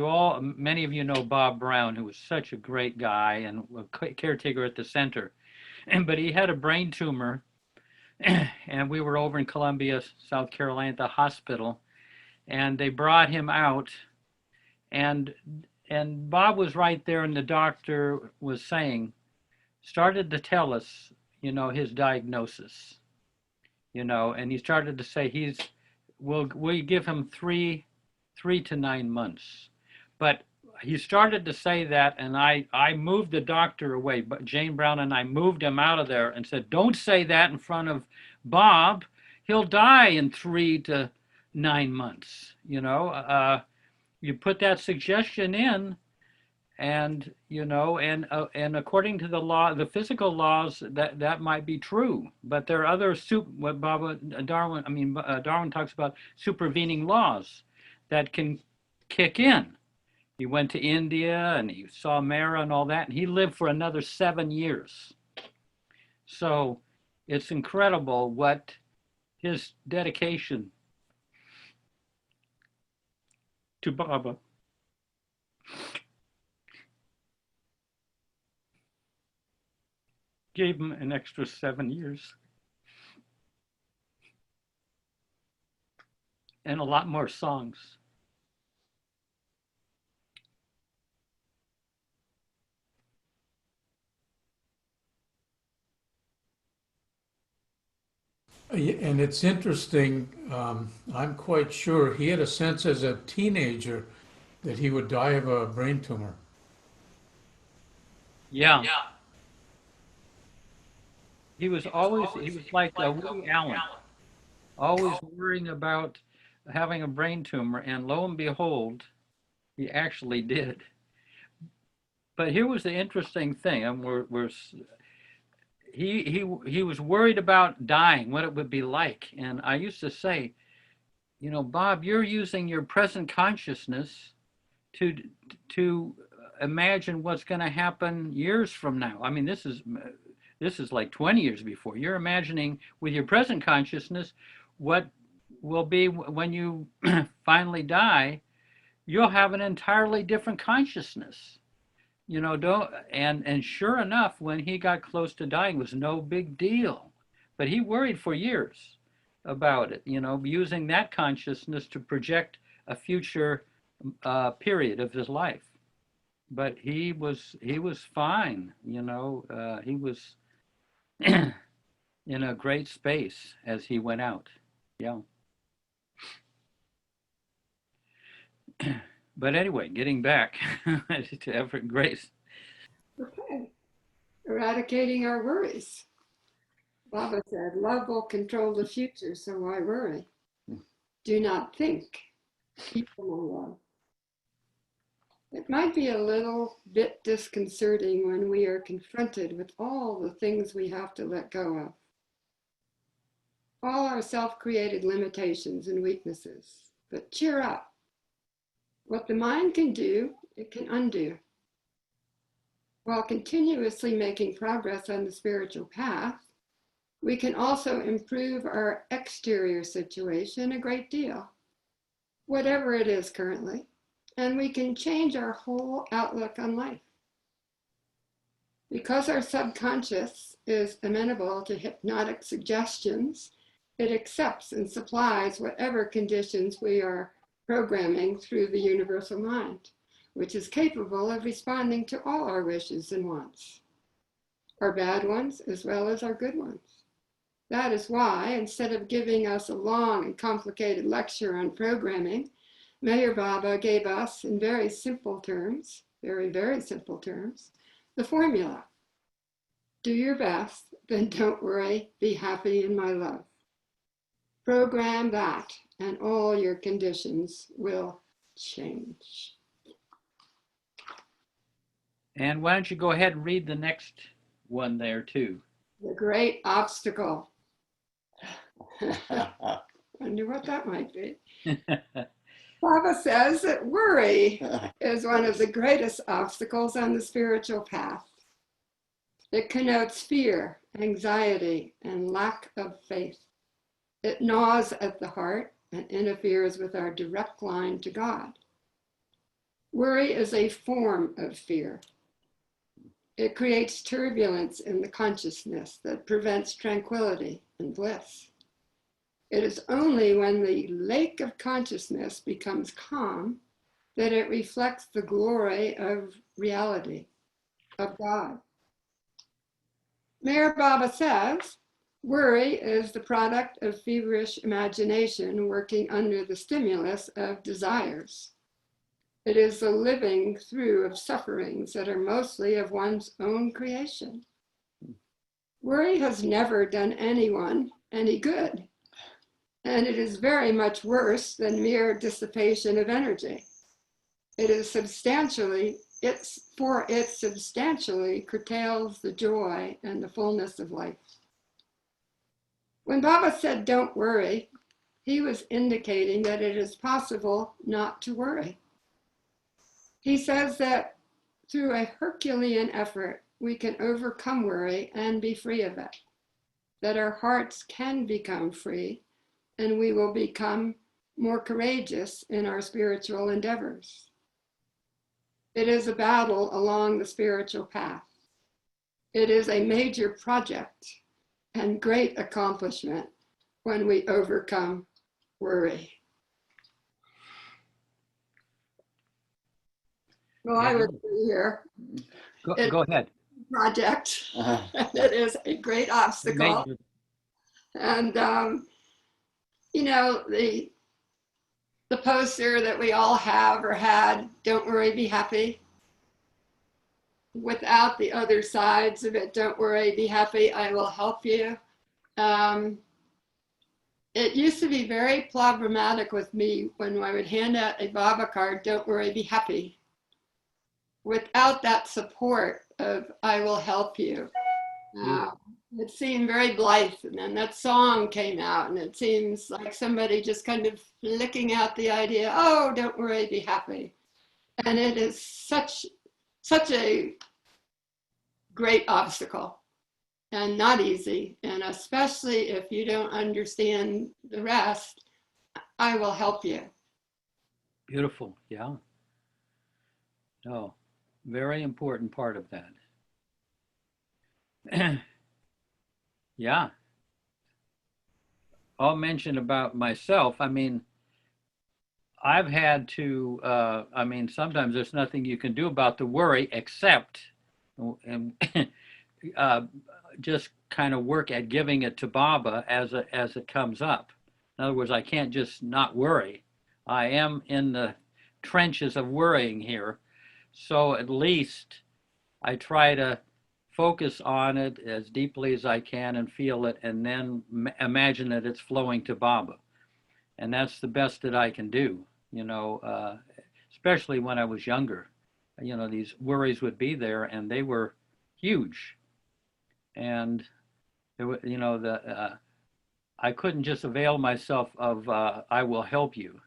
many of you know Bob Brown, who was such a great guy and a caretaker at the center, but he had a brain tumor, and we were over in Columbia, South Carolina, at the hospital, and they brought him out, and Bob was right there, and the doctor was started to tell us, you know, his diagnosis, you know, and he started to say we give him 3 to 9 months. But he started to say that, and I moved the doctor away, but Jane Brown and I moved him out of there and said, don't say that in front of Bob. He'll die in 3 to 9 months. You know, you put that suggestion in, and you know, and according to the law, the physical laws, that might be true, but there are other what Darwin talks about supervening laws that can kick in. He went to India and he saw Mara and all that, and he lived for another 7 years. So it's incredible what his dedication to Baba gave him an extra 7 years and a lot more songs. And it's interesting, I'm quite sure he had a sense as a teenager that he would die of a brain tumor. Yeah. He was like Woody Allen, always worrying about having a brain tumor, and lo and behold, he actually did. But here was the interesting thing, and he was worried about dying, what it would be like. And I used to say, you know, Bob, you're using your present consciousness to imagine what's going to happen years from now. I mean, this is like 20 years before. You're imagining with your present consciousness what will be when you finally die. You'll have an entirely different consciousness. You know, and sure enough, when he got close to dying, it was no big deal. But he worried for years about it, you know, using that consciousness to project a future period of his life. But he was fine, you know. He was in a great space as he went out. Yeah. But anyway, getting back to Everett Grace. Okay. Eradicating our worries. Baba said, love will control the future, so why worry? Do not think. Keep them on love. It might be a little bit disconcerting when we are confronted with all the things we have to let go of. All our self-created limitations and weaknesses. But cheer up. What the mind can do, it can undo. While continuously making progress on the spiritual path, we can also improve our exterior situation a great deal, whatever it is currently, and we can change our whole outlook on life. Because our subconscious is amenable to hypnotic suggestions, it accepts and supplies whatever conditions we are programming through the universal mind, which is capable of responding to all our wishes and wants, our bad ones as well as our good ones. That is why, instead of giving us a long and complicated lecture on programming, Meher Baba gave us, in very simple terms, very, very simple terms, the formula. Do your best, then don't worry, be happy in my love. Program that, and all your conditions will change. And why don't you go ahead and read the next one there too? The great obstacle. Wonder what that might be. Baba says that worry is one of the greatest obstacles on the spiritual path. It connotes fear, anxiety, and lack of faith. It gnaws at the heart and interferes with our direct line to God. Worry is a form of fear. It creates turbulence in the consciousness that prevents tranquility and bliss. It is only when the lake of consciousness becomes calm that it reflects the glory of reality, of God. Meher Baba says, worry is the product of feverish imagination working under the stimulus of desires. It is the living through of sufferings that are mostly of one's own creation. Worry has never done anyone any good, and it is very much worse than mere dissipation of energy. It substantially curtails the joy and the fullness of life. When Baba said, don't worry, he was indicating that it is possible not to worry. He says that through a Herculean effort, we can overcome worry and be free of it, that our hearts can become free and we will become more courageous in our spiritual endeavors. It is a battle along the spiritual path. It is a major project and great accomplishment when we overcome worry. Well, I would be here. Go ahead. Project. It is a great obstacle. Major. And, you know, the poster that we all have or had, don't worry, be happy. Without the other sides of it, don't worry, be happy, I will help you. It used to be very problematic with me when I would hand out a Baba card, don't worry, be happy. Without that support of I will help you. It seemed very blithe, and then that song came out and it seems like somebody just kind of flicking out the idea, oh, don't worry, be happy. And it is such a great obstacle and not easy. And especially if you don't understand the rest, I will help you. Beautiful, yeah. No, very important part of that. Yeah. I'll mention about myself. I mean, I've had to, sometimes there's nothing you can do about the worry except just kind of work at giving it to Baba as it comes up. In other words, I can't just not worry. I am in the trenches of worrying here. So at least I try to focus on it as deeply as I can and feel it, and then imagine that it's flowing to Baba. And that's the best that I can do, especially when I was younger. These worries would be there and they were huge. And there were, I couldn't just avail myself of I will help you,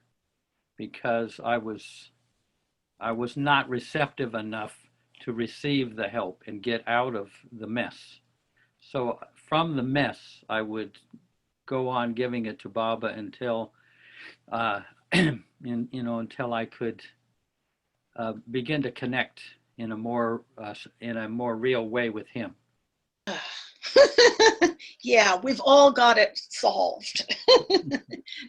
because I was not receptive enough to receive the help and get out of the mess. So from the mess, I would go on giving it to Baba until, until I could begin to connect in a more real way with him. Yeah, we've all got it solved.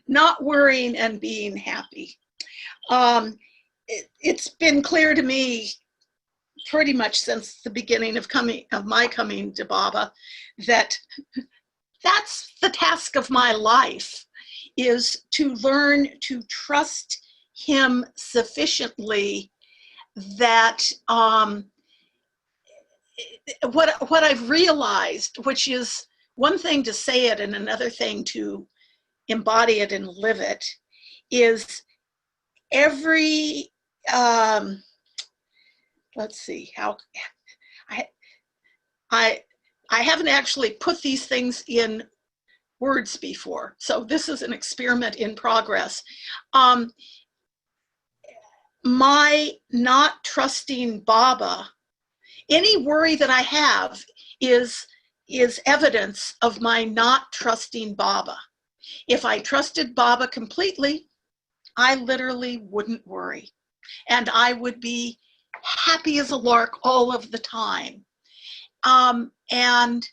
Not worrying and being happy. It's been clear to me pretty much since the beginning of my coming to Baba that that's the task of my life, is to learn to trust him sufficiently that what I've realized, which is one thing to say it and another thing to embody it and live it, is every let's see how I haven't actually put these things in words before, so this is an experiment in progress. My not trusting Baba, any worry that I have is evidence of my not trusting Baba. If I trusted Baba completely, I literally wouldn't worry, and I would be happy as a lark all of the time. And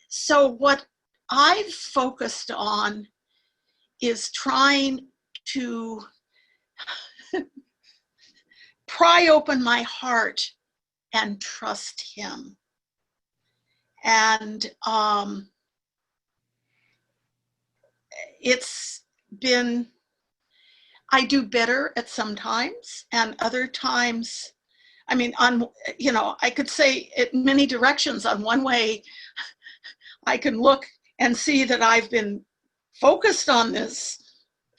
so what I've focused on is trying to pry open my heart and trust him. And it's been, I do better at some times, and other times, I mean, I could say it many directions. On one way, I can look and see that I've been focused on this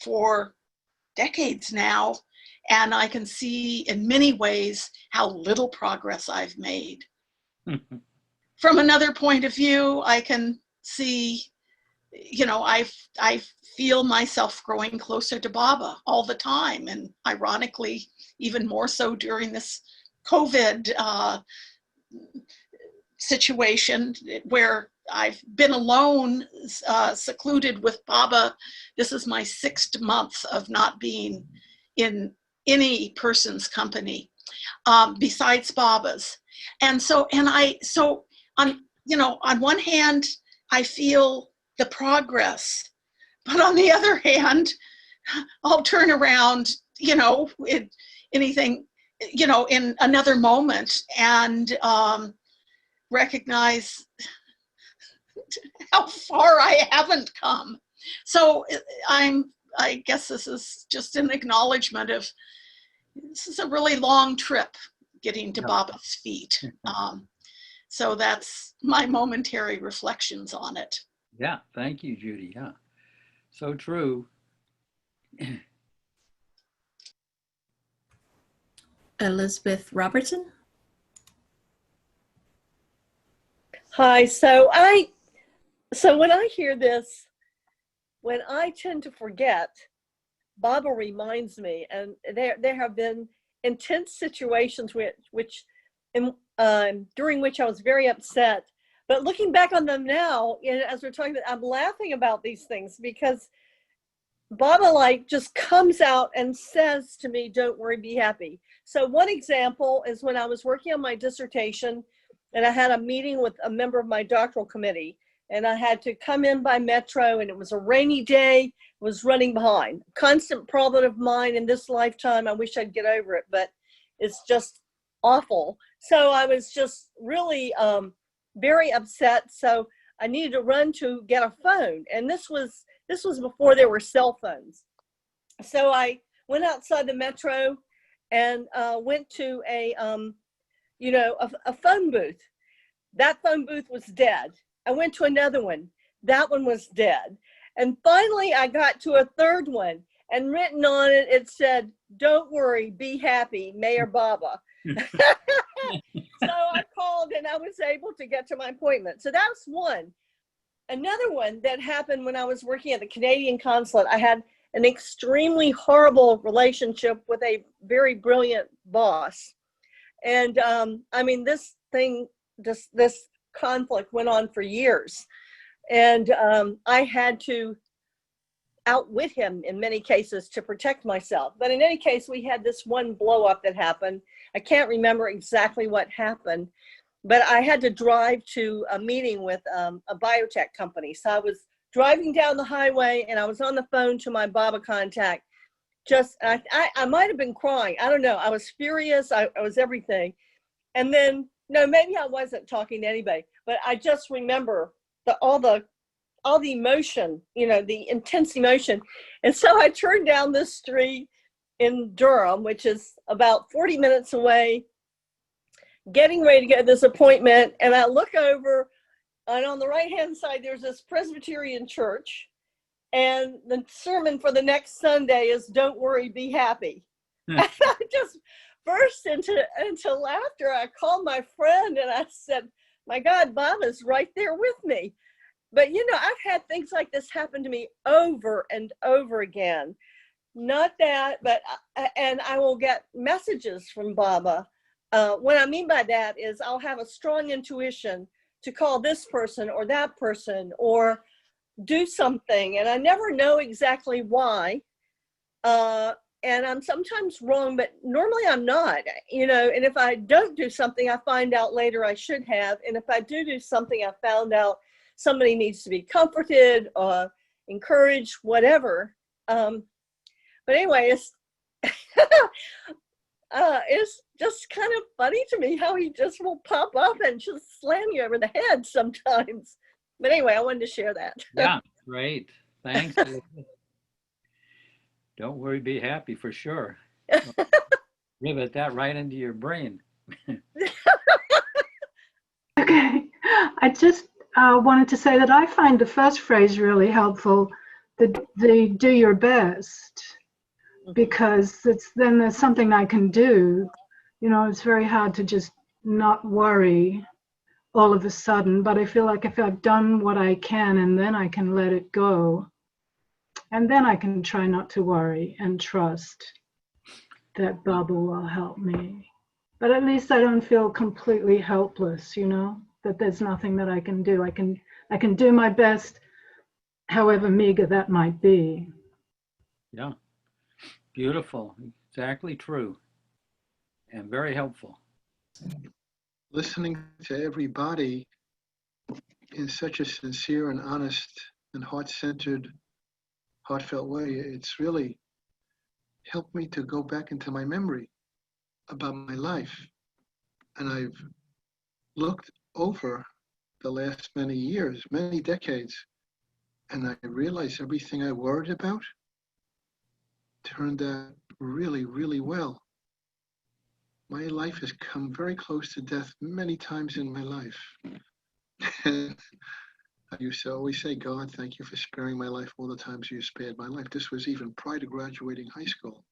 for decades now, and I can see in many ways how little progress I've made. From another point of view, I can see, I feel myself growing closer to Baba all the time, and ironically, even more so during this COVID situation where I've been alone, secluded with Baba. This is my 6th month of not being in any person's company besides Baba's. And so on one hand, I feel the progress, but on the other hand, I'll turn around, in another moment and recognize how far I haven't come. So I guess this is just an acknowledgement of, this is a really long trip getting to Baba's feet. So that's my momentary reflections on it. Yeah, thank you, Judy. Yeah, so true. Elizabeth Robertson. Hi, so when I hear this, when I tend to forget, Baba reminds me, and there have been intense situations during which I was very upset. But looking back on them now, as we're talking about, I'm laughing about these things because Baba just comes out and says to me, "Don't worry, be happy." So one example is when I was working on my dissertation, and I had a meeting with a member of my doctoral committee, and I had to come in by metro, and it was a rainy day, was running behind. Constant problem of mine in this lifetime. I wish I'd get over it, but it's just awful. So I was just really very upset. So I needed to run to get a phone, and this was before there were cell phones. So I went outside the metro and went to a phone booth. That phone booth was dead. I went to another one. That one was dead. And finally, I got to a third one, and written on it, it said, "Don't worry, be happy, Mayor Baba." So I called, and I was able to get to my appointment. So that's one. Another one that happened when I was working at the Canadian consulate, I had an extremely horrible relationship with a very brilliant boss. And this conflict went on for years. And I had to outwit him in many cases to protect myself. But in any case, we had this one blow up that happened. I can't remember exactly what happened, but I had to drive to a meeting with a biotech company. So I was driving down the highway, and I was on the phone to my Baba contact. I might have been crying. I don't know. I was furious. I was everything. And then, no, maybe I wasn't talking to anybody, but I just remember all the all the emotion, the intense emotion. And so I turned down this street in Durham, which is about 40 minutes away, getting ready to get this appointment. And I look over, and on the right-hand side, there's this Presbyterian church. And the sermon for the next Sunday is "Don't worry, be happy." And I just burst into laughter. I called my friend and I said, "My God, Bob is right there with me." But I've had things like this happen to me over and over again. Not that, but and I will get messages from Baba. What I mean by that is I'll have a strong intuition to call this person or that person or do something, and I never know exactly why. And I'm sometimes wrong, but normally I'm not, and if I don't do something, I find out later I should have. And if I do something, I found out somebody needs to be comforted or encouraged, whatever. But anyway, it's just kind of funny to me how he just will pop up and just slam you over the head sometimes. But anyway, I wanted to share that. Yeah, great. Thanks. Don't worry, be happy for sure. Rivet that right into your brain. Okay, I just wanted to say that I find the first phrase really helpful, the do your best, because then there's something I can do. It's very hard to just not worry all of a sudden, but I feel like if I've done what I can and then I can let it go, and then I can try not to worry and trust that Baba will help me. But at least I don't feel completely helpless, that there's nothing that I can do. I can do my best, however meager that might be. Yeah, beautiful, exactly true, and very helpful. Listening to everybody in such a sincere and honest and heart-centered, heartfelt way, it's really helped me to go back into my memory about my life. And I've looked over the last many years, many decades, and I realized everything I worried about turned out really, really well. My life has come very close to death many times in my life. And I used to always say, "God, thank you for sparing my life all the times you spared my life." This was even prior to graduating high school.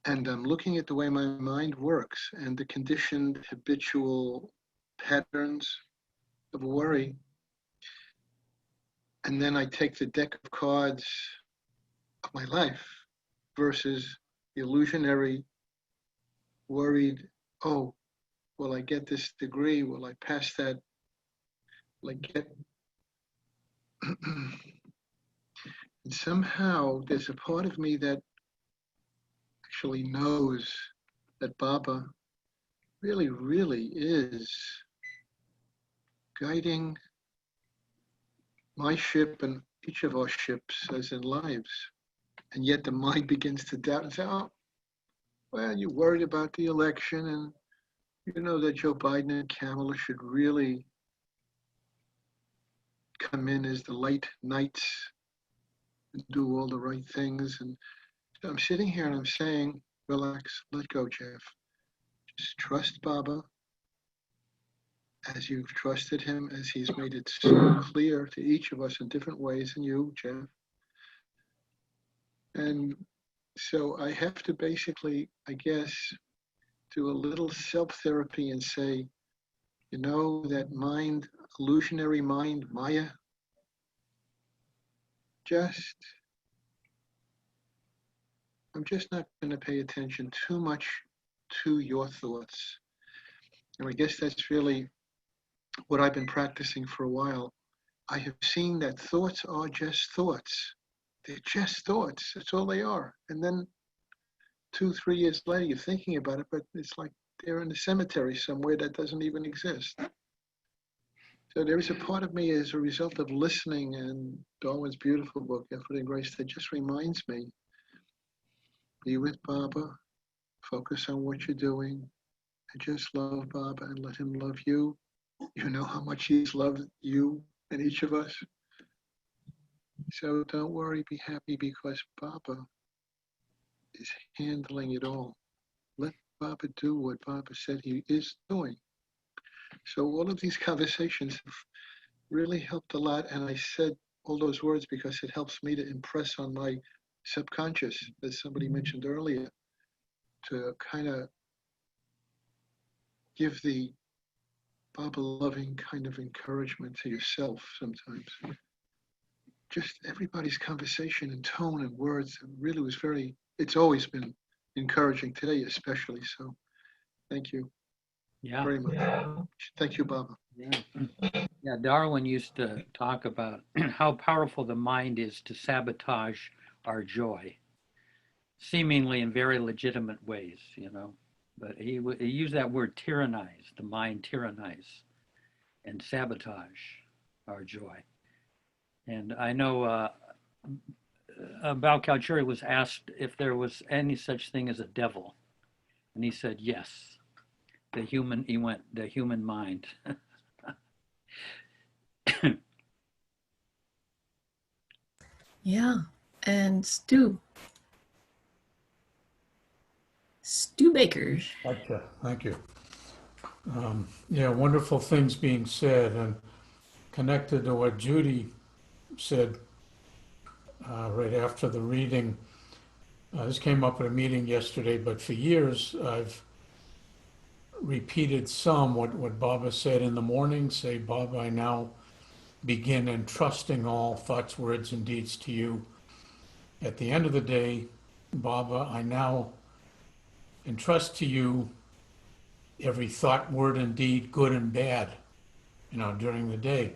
And I'm looking at the way my mind works and the conditioned habitual patterns of worry. And then I take the deck of cards of my life versus the illusionary, worried, "Oh, will I get this degree? Will I pass that? Will I get..." And somehow there's a part of me that actually knows that Baba really, really is guiding my ship and each of our ships as in lives. And yet the mind begins to doubt and say, "Oh, well, you're worried about the election, and you know that Joe Biden and Kamala should really come in as the light knights and do all the right things." And so I'm sitting here and I'm saying, "Relax, let go, Jeff. Just trust Baba as you've trusted him, as he's made it so clear to each of us in different ways, and you, Jeff." And so I have to basically, I guess, do a little self-therapy and say, that mind, illusionary mind, Maya, I'm just not going to pay attention too much to your thoughts. And I guess that's really what I've been practicing for a while. I have seen that thoughts are just thoughts. They're just thoughts. That's all they are. And then 2-3 years later, you're thinking about it, but it's like they're in a cemetery somewhere that doesn't even exist. So there is a part of me as a result of listening, and Darwin's beautiful book, Effort and Grace, that just reminds me, be with Baba, focus on what you're doing, and just love Baba and let him love you. You know how much he's loved you and each of us. So don't worry, be happy, because Baba is handling it all. Let Baba do what Baba said he is doing. So all of these conversations have really helped a lot. And I said all those words because it helps me to impress on my subconscious, as somebody mentioned earlier, to kind of give the Baba loving kind of encouragement to yourself sometimes. Just everybody's conversation and tone and words really was very, it's always been encouraging, today especially. So thank you very much. Thank you, Baba. Yeah, Darwin used to talk about how powerful the mind is to sabotage our joy, seemingly in very legitimate ways, But he used that word tyrannize, the mind tyrannize and sabotage our joy. And I know Bao Kalchuri was asked if there was any such thing as a devil. And he said, yes, the human mind. Yeah. And Stu Baker. Gotcha. Thank you. Yeah, wonderful things being said, and connected to what Judy said right after the reading. This came up at a meeting yesterday, but for years I've repeated what Baba said in the morning. Say, Baba, I now begin entrusting all thoughts, words, and deeds to you. At the end of the day, Baba, I now entrust to you every thought, word, and deed, good and bad, during the day.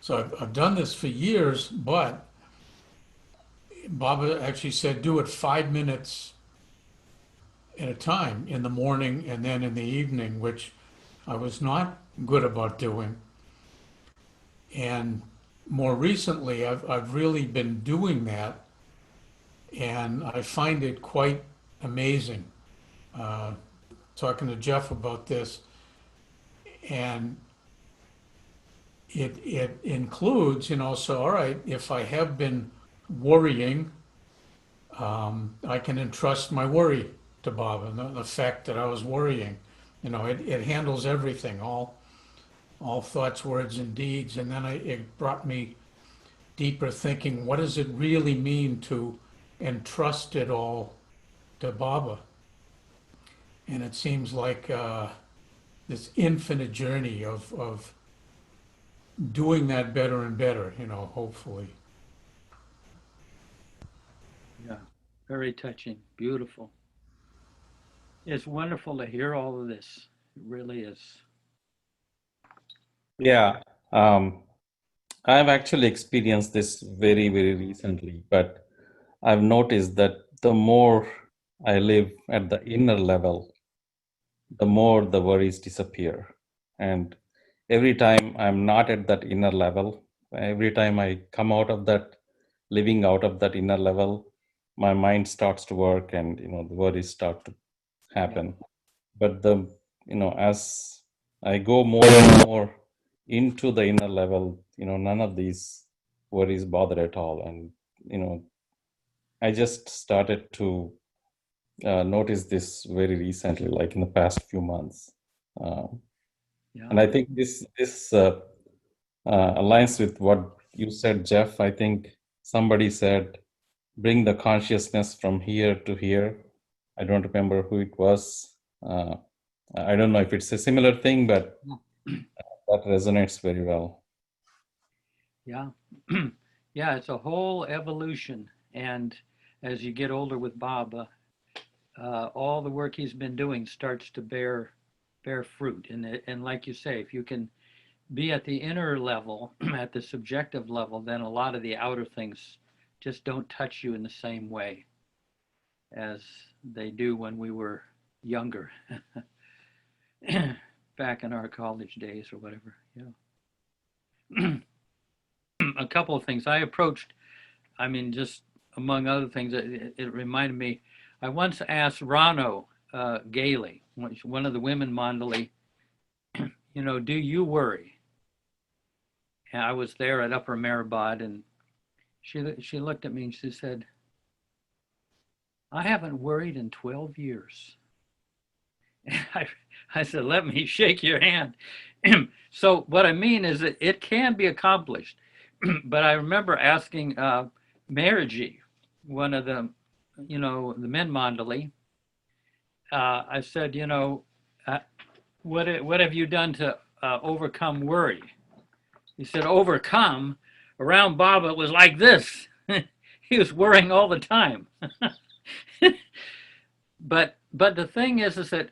So I've done this for years, but Baba actually said do it 5 minutes at a time, in the morning and then in the evening, which I was not good about doing. And more recently, I've really been doing that, and I find it quite amazing. Talking to Jeff about this, and it includes, so all right, if I have been worrying, I can entrust my worry to Bob, and the fact that I was worrying, it handles everything, all thoughts, words, and deeds. And then it brought me deeper thinking, what does it really mean to entrust it all to Baba? And it seems like this infinite journey of doing that better and better, hopefully. Yeah, very touching, beautiful. It's wonderful to hear all of this. It really is. Yeah, I've actually experienced this very, very recently, but I've noticed that the more I live at the inner level, the more the worries disappear. And every time I'm not at that inner level, every time I come out of that, living out of that inner level, my mind starts to work, and the worries start to happen. But as I go more and more into the inner level, none of these worries bother at all. And I just started to notice this very recently, like in the past few months. And I think this aligns with what you said, Jeff. I think somebody said, bring the consciousness from here to here. I don't remember who it was. I don't know if it's a similar thing, but that resonates very well. Yeah. Yeah, it's a whole evolution. And as you get older with Baba, all the work he's been doing starts to bear fruit. And like you say, if you can be at the inner level, at the subjective level, then a lot of the outer things just don't touch you in the same way as they do when we were younger, back in our college days or whatever. Yeah. A couple of things I approached, just among other things, it reminded me, I once asked Rano Gailey, one of the women Mandali, do you worry? And I was there at Upper Maribod, and she looked at me and she said, I haven't worried in 12 years. And I said, let me shake your hand. So what I mean is that it can be accomplished. But I remember asking Mariji, one of the, the men mandali, I said, what have you done to overcome worry? He said, overcome? Around Baba, it was like this. He was worrying all the time. But the thing is that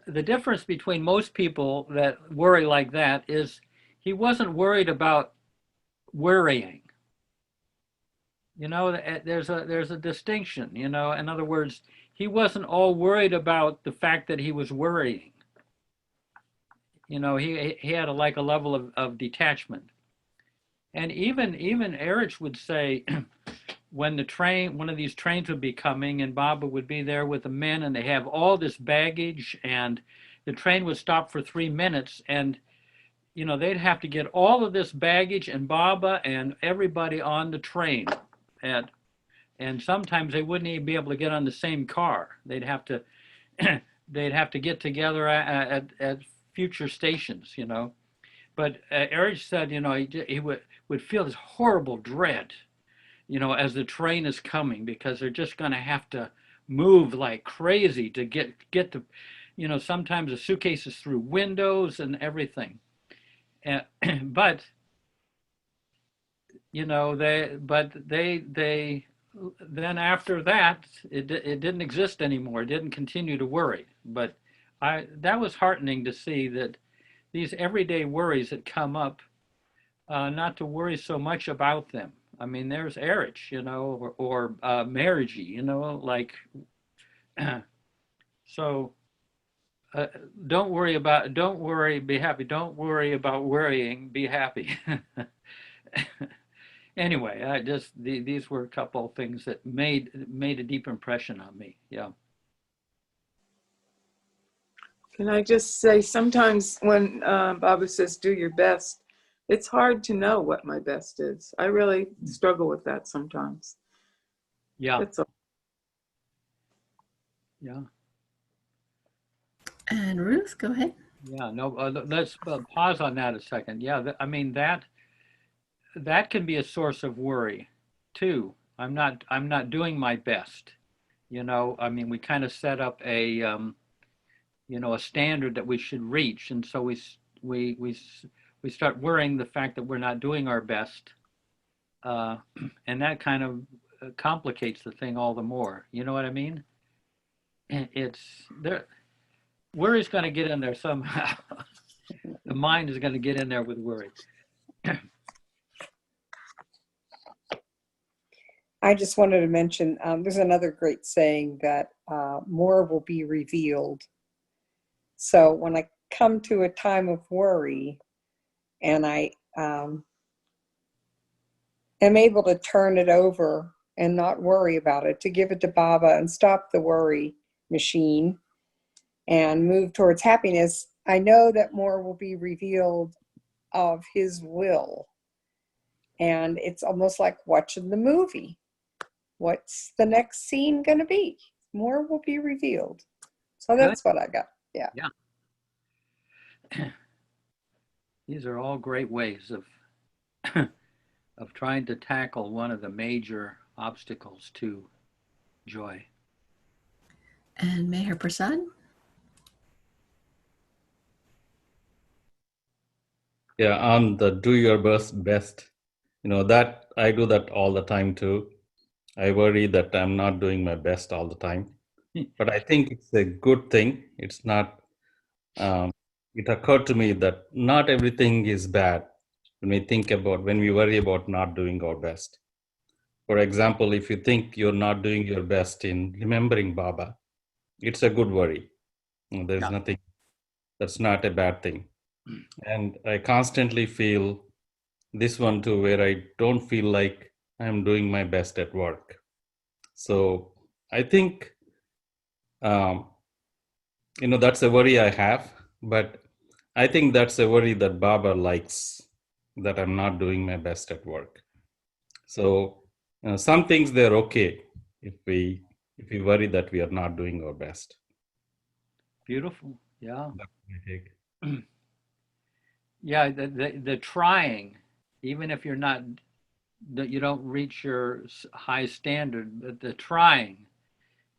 the difference between most people that worry like that is he wasn't worried about worrying. There's a distinction. In other words, he wasn't all worried about the fact that he was worrying. He had a level of detachment. And even Erich would say, when one of these trains would be coming, and Baba would be there with the men, and they have all this baggage, and the train would stop for 3 minutes, and they'd have to get all of this baggage and Baba and everybody on the train, and sometimes they wouldn't even be able to get on the same car. They'd have to get together at future stations, But Erich said, he would feel this horrible dread, as the train is coming, because they're just going to have to move like crazy to get the, sometimes the suitcases through windows and everything. But they then after that, it didn't exist anymore. It didn't continue to worry. But that was heartening to see that these everyday worries that come up, not to worry so much about them. I mean, there's Erich, or Mariji, so don't worry, be happy. Don't worry about worrying, be happy. Anyway, these were a couple of things that made a deep impression on me. Yeah. Can I just say, sometimes when Baba says, do your best, it's hard to know what my best is. I really struggle with that sometimes. Yeah. That's all. Yeah. And Ruth, go ahead. Yeah, no, let's pause on that a second. Yeah, I mean, that can be a source of worry too. I'm not doing my best. I mean, we kind of set up a a standard that we should reach, and so we start worrying the fact that we're not doing our best, and that kind of complicates the thing all the more. You know what I mean? It's there. Worry's going to get in there somehow. The mind is going to get in there with worry. I just wanted to mention, there's another great saying that more will be revealed. So when I come to a time of worry and I am able to turn it over and not worry about it, to give it to Baba and stop the worry machine and move towards happiness, I know that more will be revealed of his will. And it's almost like watching the movie. What's the next scene going to be? More will be revealed. So that's what I got. Yeah. Yeah. These are all great ways of of trying to tackle one of the major obstacles to joy. And Meher Prasad. Yeah, on the do your best, that I do that all the time too. I worry that I'm not doing my best all the time, but I think it's a good thing. It's not, it occurred to me that not everything is bad when we worry about not doing our best. For example, if you think you're not doing your best in remembering Baba, it's a good worry. There's nothing, that's not a bad thing. And I constantly feel this one too, where I don't feel like I'm doing my best at work. So I think, that's a worry I have, but I think that's a worry that Baba likes, that I'm not doing my best at work. So some things they're okay if we worry that we are not doing our best. Beautiful. Yeah. That's my take. Yeah. The trying, even if you're not, that you don't reach your high standard, but the trying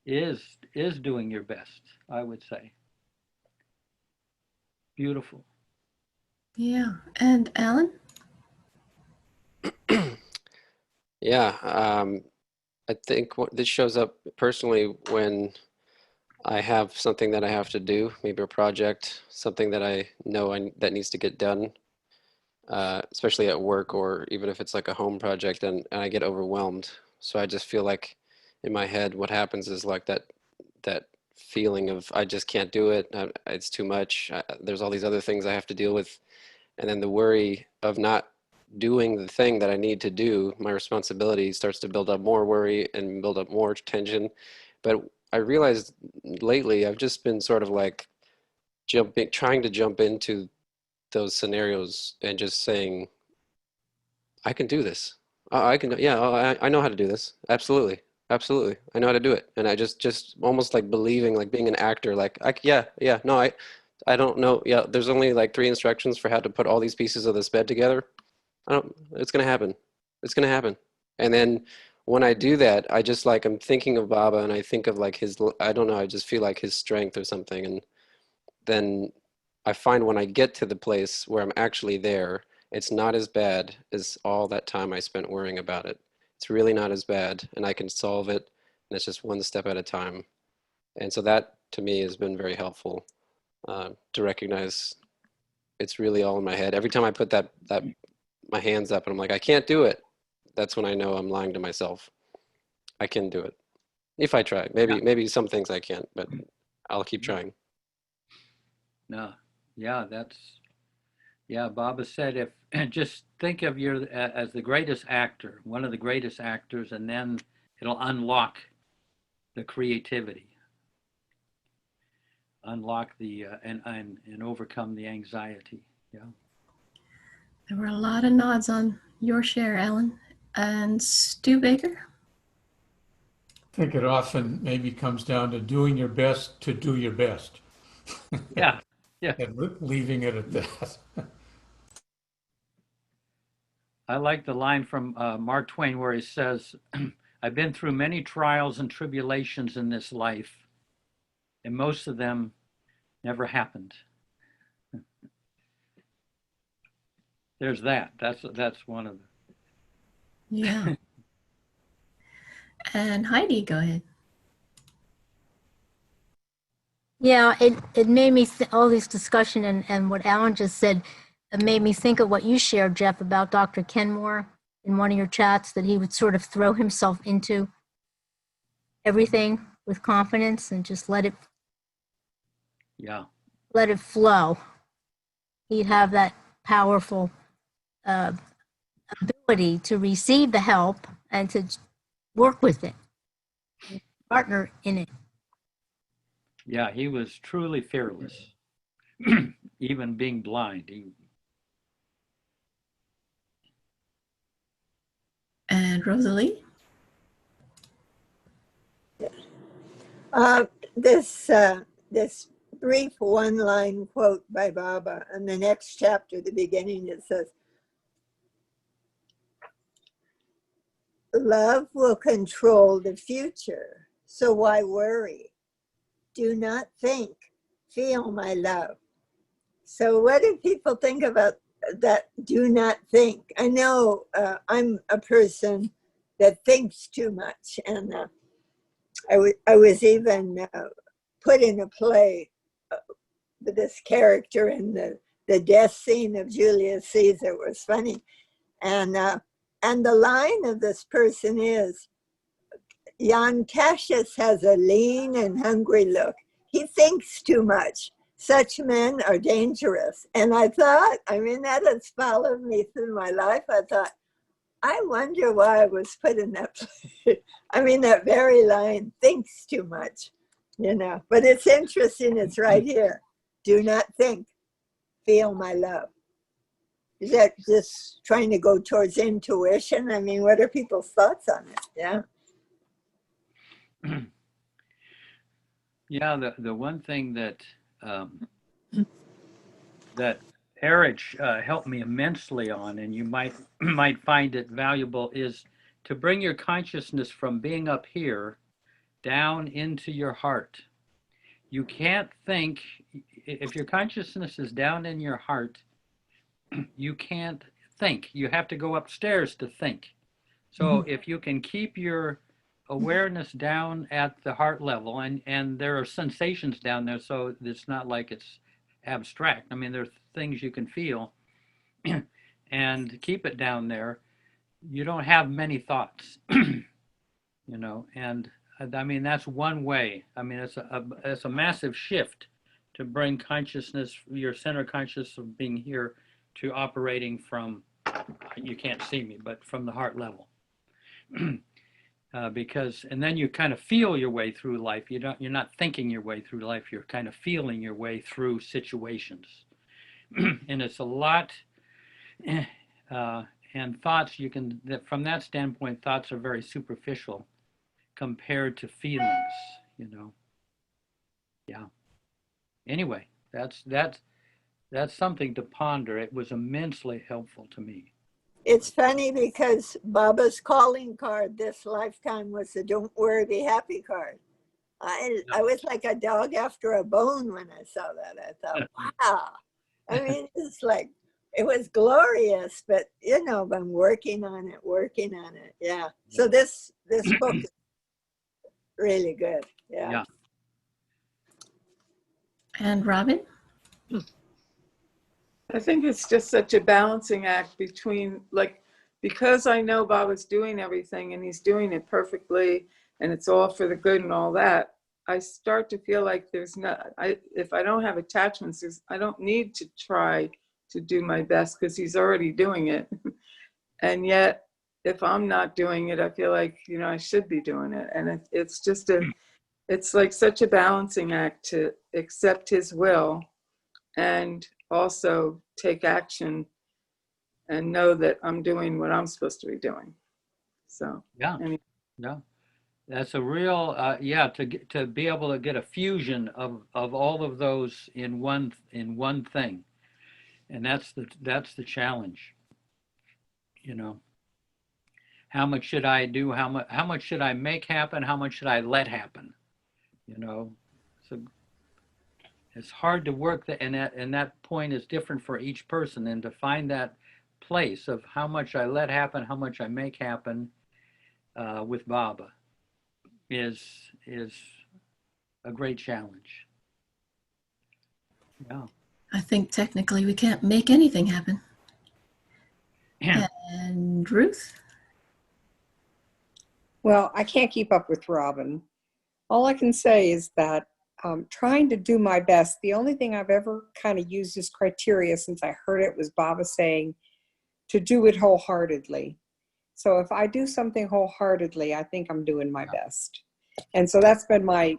is doing your best, I would say. Beautiful. Yeah. And Alan? Yeah, I think this shows up personally when I have something that I have to do, maybe a project, something that I know that needs to get done, especially at work, or even if it's like a home project, and I get overwhelmed. So I just feel like in my head, what happens is like that feeling of I just can't do it. It's too much. There's all these other things I have to deal with, and then the worry of not doing the thing that I need to do, my responsibility starts to build up more worry and build up more tension. But I realized lately I've just been sort of like trying to jump into those scenarios and just saying, I can do this. I can, yeah, I know how to do this. Absolutely. Absolutely. I know how to do it. And I just almost like believing, like being an actor, like, yeah, no, I don't know. Yeah, there's only like 3 instructions for how to put all these pieces of this bed together. It's going to happen. It's going to happen. And then when I do that, I just like, I'm thinking of Baba and I think of like his, I don't know, I just feel like his strength or something. And then I find when I get to the place where I'm actually there, it's not as bad as all that time I spent worrying about it. It's really not as bad and I can solve it. And it's just one step at a time. And so that to me has been very helpful to recognize it's really all in my head. Every time I put that my hands up and I'm like, I can't do it. That's when I know I'm lying to myself. I can do it. If I try. Maybe some things I can't, but I'll keep trying. No. Yeah, Baba said, if just think of you as the greatest actor, one of the greatest actors, and then it'll unlock the creativity, unlock the and overcome the anxiety. Yeah. There were a lot of nods on your share, Alan. And Stu Baker? I think it often maybe comes down to doing your best to do your best. Yeah. And leaving it at that. I like the line from Mark Twain where he says, I've been through many trials and tribulations in this life, and most of them never happened. There's that. That's one of them. Yeah. And Heidi, go ahead. Yeah, it made me, all this discussion and what Alan just said, it made me think of what you shared, Jeff, about Dr. Kenmore in one of your chats, that he would sort of throw himself into everything with confidence and just let it flow. He'd have that powerful ability to receive the help and to work with it, partner in it. Yeah, he was truly fearless, even being blind. And Rosalie? This brief one-line quote by Baba, and the next chapter, the beginning, it says, love will control the future, so why worry? Do not think, feel my love. So what do people think about that? Do not think. I know I'm a person that thinks too much, and I was even put in a play with this character in the death scene of Julius Caesar. It was funny, and the line of this person is, Jan Cassius has a lean and hungry look. He thinks too much. Such men are dangerous. And I thought, that has followed me through my life. I thought, I wonder why I was put in that place. That very line, thinks too much, But it's interesting, it's right here. Do not think. feel my love? Is that just trying to go towards intuition? I mean, what are people's thoughts on it? Yeah. Yeah, the one thing that that Eric helped me immensely on, and you might find it valuable, is to bring your consciousness from being up here down into your heart. You can't think if your consciousness is down in your heart. You can't think. You have to go upstairs to think. So if you can keep your awareness down at the heart level, and there are sensations down there, so it's not like it's abstract. I mean, there's things you can feel, and keep it down there. You don't have many thoughts, and I mean, that's one way. I mean, it's a massive shift to bring consciousness, your center consciousness of being here, to operating from, you can't see me, but from the heart level. Because, and then you kind of feel your way through life. You're not thinking your way through life. You're kind of feeling your way through situations. And it's a lot, and thoughts, from that standpoint, thoughts are very superficial compared to feelings, Yeah. Anyway, that's something to ponder. It was immensely helpful to me. It's funny because Baba's calling card this lifetime was the "Don't Worry, Be Happy" card. I was like a dog after a bone when I saw that. I thought, wow. I mean, it's like, it was glorious, but I'm working on it. Yeah. So this book is really good. Yeah. And Robin? I think it's just such a balancing act between, because I know Baba's doing everything and he's doing it perfectly and it's all for the good and all that, I start to feel like if I don't have attachments, I don't need to try to do my best because he's already doing it. And yet, if I'm not doing it, I feel like, I should be doing it. And it's just it's like such a balancing act to accept his will and also take action and know that I'm doing what I'm supposed to be doing. So yeah, that's a real to be able to get a fusion of all of those in one thing, and that's the challenge. How much should I do? How much should I make happen? How much should I let happen? So it's hard to work that, and that point is different for each person, and to find that place of how much I let happen, how much I make happen with Baba is a great challenge. Yeah. I think technically we can't make anything happen. Yeah. And Ruth? Well, I can't keep up with Robin. All I can say is that trying to do my best, the only thing I've ever kind of used as criteria since I heard it was Baba saying to do it wholeheartedly. So if I do something wholeheartedly, I think I'm doing my best. And so that's been my,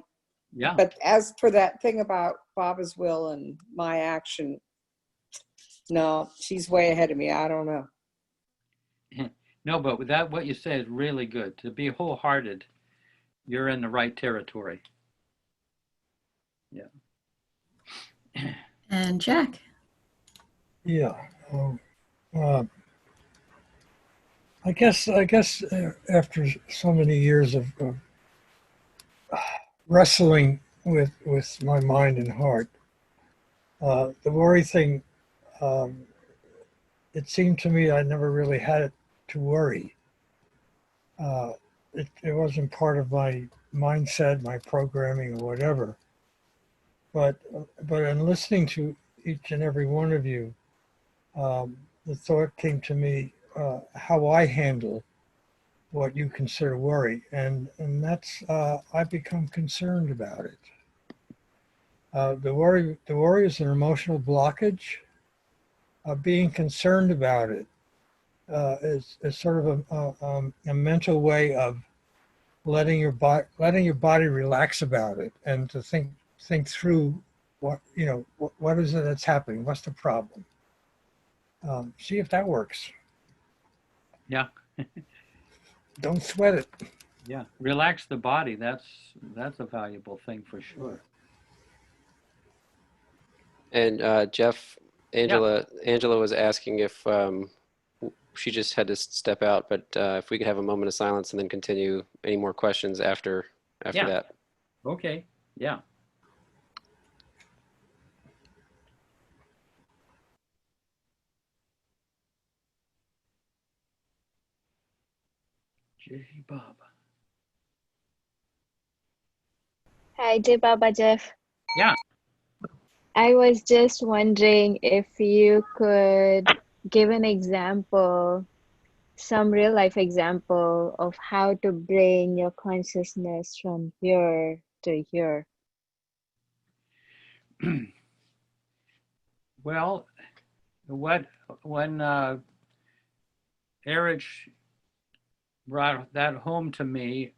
but as for that thing about Baba's will and my action, no, she's way ahead of me. I don't know. No, but with that, what you say is really good. To be wholehearted, you're in the right territory. Yeah. And Jack? Yeah. I guess after so many years of wrestling with my mind and heart, the worry thing, it seemed to me I never really had it to worry. It wasn't part of my mindset, my programming, or whatever. But in listening to each and every one of you, the thought came to me how I handle what you consider worry, and that's I've become concerned about it. The worry is an emotional blockage. Being concerned about it is sort of a mental way of letting your body relax about it, and to think through What, you know, what is it that's happening? What's the problem? See if that works. Yeah. Don't sweat it. Yeah. Relax the body. That's a valuable thing for sure. And Jeff, Yeah. Angela was asking if she just had to step out, but if we could have a moment of silence and then continue any more questions after Yeah. that. Okay. Yeah. Jai Baba. Hi, Jai Baba Jeff. Yeah. I was just wondering if you could give an example, some real life example of how to bring your consciousness from here to here. Well, when Erich brought that home to me,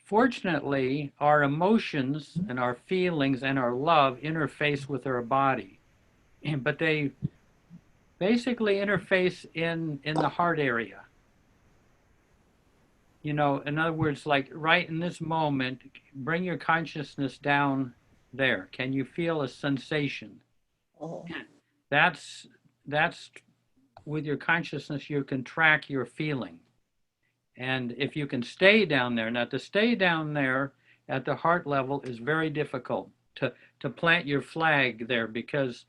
fortunately, our emotions and our feelings and our love interface with our body, but they basically interface in the heart area. You know, in other words, like right in this moment, bring your consciousness down there. Can you feel a sensation? Oh. That's with your consciousness, you can track your feeling. And if you can stay down there, now to stay down there at the heart level is very difficult to plant your flag there, because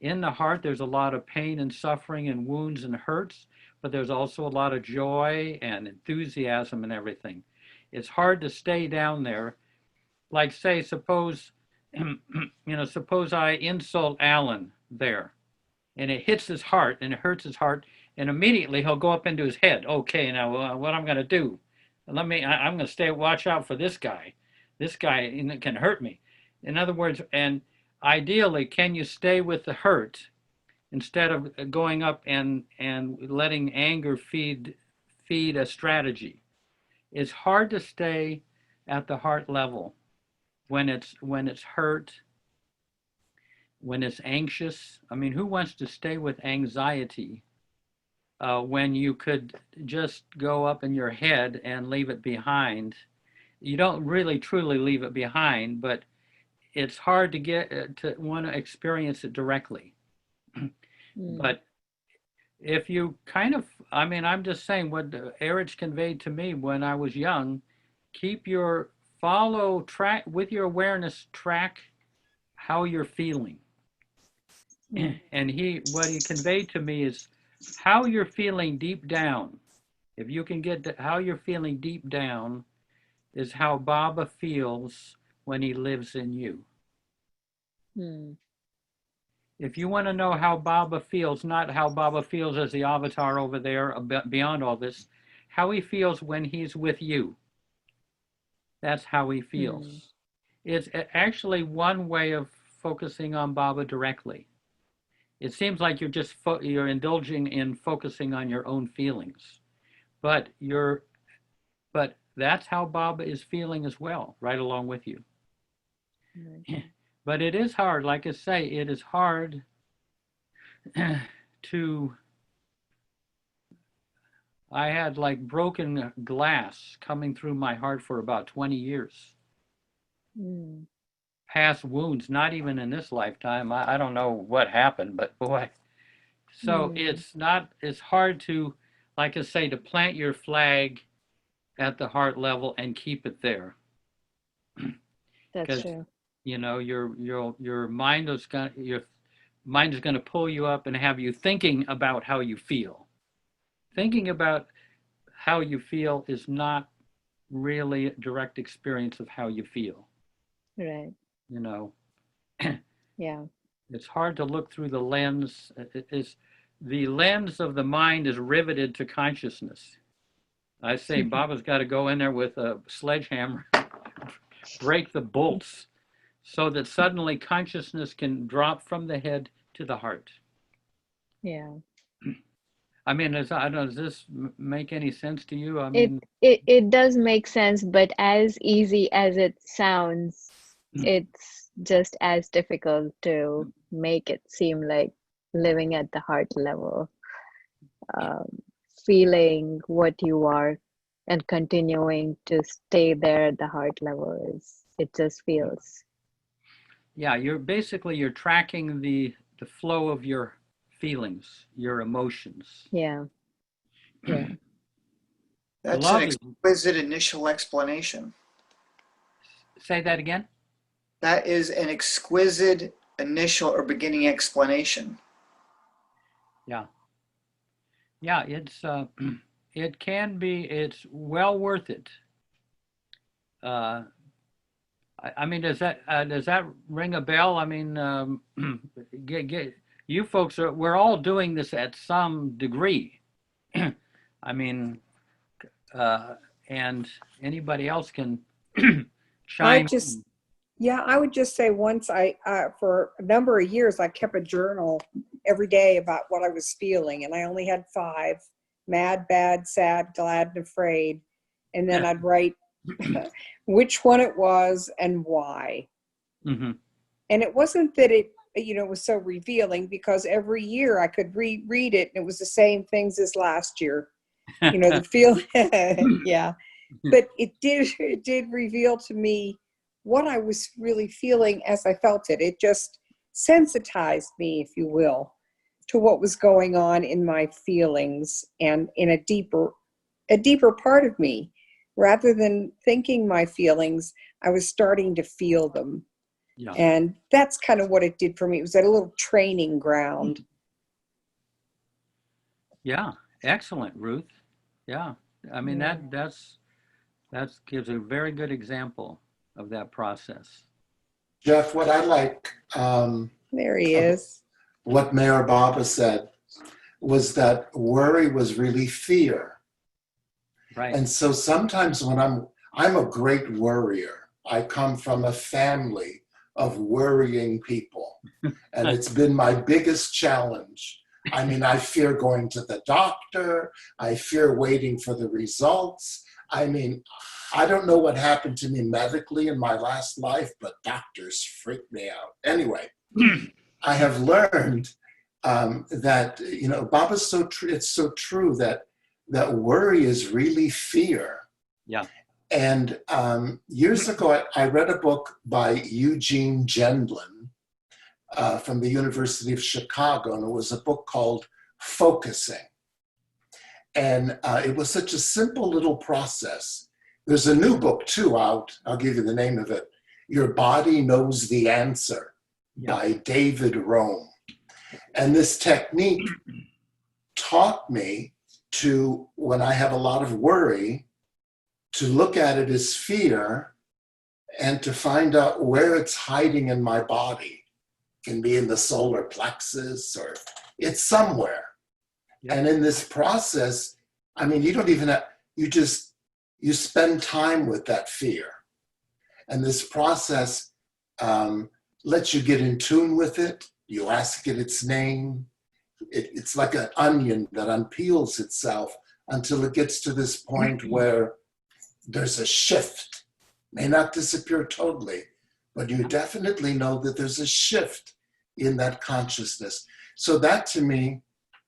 in the heart there's a lot of pain and suffering and wounds and hurts, but there's also a lot of joy and enthusiasm and everything. It's hard to stay down there. Like say, suppose, suppose I insult Alan there, and it hits his heart and it hurts his heart, and immediately he'll go up into his head. Okay, now what I'm going to do? I'm going to stay, watch out for this guy. This guy can hurt me. In other words, and ideally, can you stay with the hurt instead of going up and letting anger feed a strategy? It's hard to stay at the heart level when it's hurt, when it's anxious. I mean, who wants to stay with anxiety when you could just go up in your head and leave it behind? You don't really truly leave it behind, but it's hard to get to want to experience it directly. But if you kind of, I mean, I'm just saying what Erich conveyed to me when I was young, keep your track with your awareness, track how you're feeling. And what he conveyed to me is how you're feeling deep down. If you can get to how you're feeling deep down is how Baba feels when he lives in you. If you want to know how Baba feels, not how Baba feels as the avatar over there beyond all this, how he feels when he's with you. That's how he feels. It's actually one way of focusing on Baba directly. It seems like you're just you're indulging in focusing on your own feelings, but that's how Baba is feeling as well, right along with you. But it is hard, like I say, it is hard I had like broken glass coming through my heart for about 20 years. Past wounds, not even in this lifetime. I don't know what happened, but boy. So it's hard to, like I say, to plant your flag at the heart level and keep it there. That's true. You know, your mind is going to pull you up and have you thinking about how you feel. Thinking about how you feel is not really a direct experience of how you feel. Right. You know. Yeah. It's hard to look through the lens. The lens of the mind is riveted to consciousness. I say Baba's got to go in there with a sledgehammer, break the bolts, so that suddenly consciousness can drop from the head to the heart. Yeah. I mean, I don't know, does this make any sense to you? I It mean, it does make sense, but as easy as it sounds, it's just as difficult to make it seem like living at the heart level, feeling what you are and continuing to stay there at the heart level it just feels. yeah, you're tracking the flow of your feelings, your emotions. Yeah. Yeah. That's Love an is, exquisite initial explanation. say that again? That is an exquisite initial or beginning explanation. Yeah. Yeah, it's it can be, it's well worth it. I mean, does that ring a bell? I mean, you folks we're all doing this at some degree. I mean, and anybody else can I chime just, in. yeah, I would just say once for a number of years, I kept a journal every day about what I was feeling. And I only had 5: mad, bad, sad, glad, and afraid. And then I'd write which one it was and why. Mm-hmm. And it wasn't that it was so revealing, because every year I could reread it and it was the same things as last year. The feel, yeah. But it did reveal to me what I was really feeling as I felt it. It just sensitized me, if you will, to what was going on in my feelings and in a deeper part of me. Rather than thinking my feelings, I was starting to feel them. Yeah. And that's kind of what it did for me. It was a little training ground. Yeah, excellent, Ruth. Yeah, I mean, Yeah. that gives a very good example of that process. Jeff, what I like, there he is, what Mayor Baba said was that worry was really fear. Right. And so sometimes when I'm a great worrier. I come from a family of worrying people. And it's been my biggest challenge. I mean, I fear going to the doctor. I fear waiting for the results. I mean, I don't know what happened to me medically in my last life, but doctors freak me out. Anyway, I have learned that, Baba's so true. It's so true that worry is really fear. Yeah. And years ago, I read a book by Eugene Gendlin from the University of Chicago, and it was a book called Focusing. And it was such a simple little process. There's a new book too out. I'll give you the name of it. Your Body Knows the Answer by David Rome. And this technique taught me to, when I have a lot of worry, to look at it as fear and to find out where it's hiding in my body. It can be in the solar plexus or it's somewhere. And in this process, I mean, you don't even have, you spend time with that fear. And this process lets you get in tune with it. You ask it its name. It's like an onion that unpeels itself until it gets to this point where there's a shift. May not disappear totally, but you definitely know that there's a shift in that consciousness. So that to me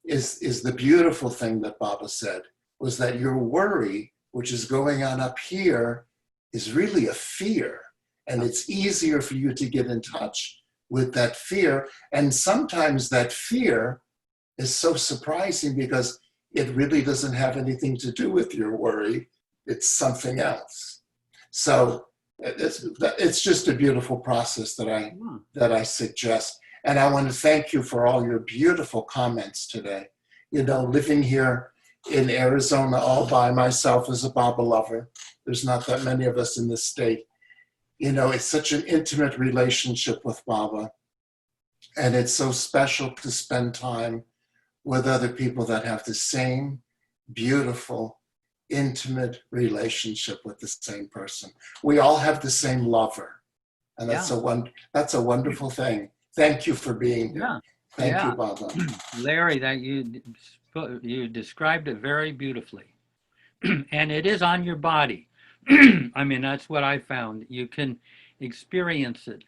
is the beautiful thing that Baba said, was that your worry, which is going on up here, is really a fear. And it's easier for you to get in touch with that fear. And sometimes that fear is so surprising because it really doesn't have anything to do with your worry. It's something else. So it's just a beautiful process that I suggest. And I want to thank you for all your beautiful comments today. Living here in Arizona all by myself as a Baba lover, there's not that many of us in this state. It's such an intimate relationship with Baba. And it's so special to spend time with other people that have the same beautiful, intimate relationship with the same person. We all have the same lover. And that's a wonderful thing. Thank you for being here. Thank you, Baba. Larry, that you You described it very beautifully. And it is on your body. I mean, that's what I found. You can experience it.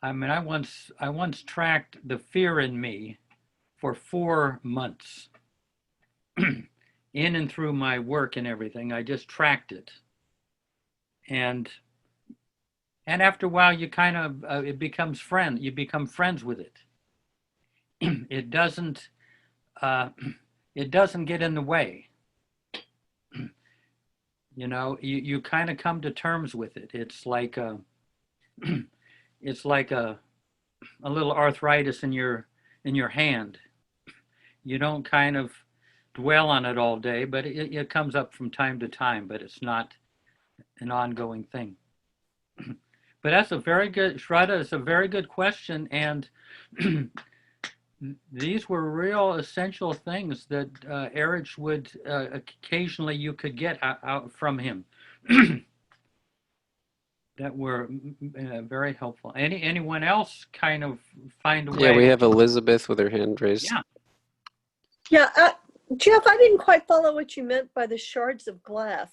I mean, I once tracked the fear in me for 4 months. In and through my work and everything, I just tracked it. And after a while, you kind of it becomes you become friends with it. It doesn't get in the way. You know, you kind of come to terms with it. It's like a little arthritis in your hand. You don't kind of dwell on it all day, but it comes up from time to time, but it's not an ongoing thing. But that's a very good, Shraddha, it's a very good question. And these were real essential things that Erich would occasionally, you could get out from him that were very helpful. Anyone else kind of find a way? Yeah, we have Elizabeth with her hand raised. Yeah, Jeff, I didn't quite follow what you meant by the shards of glass.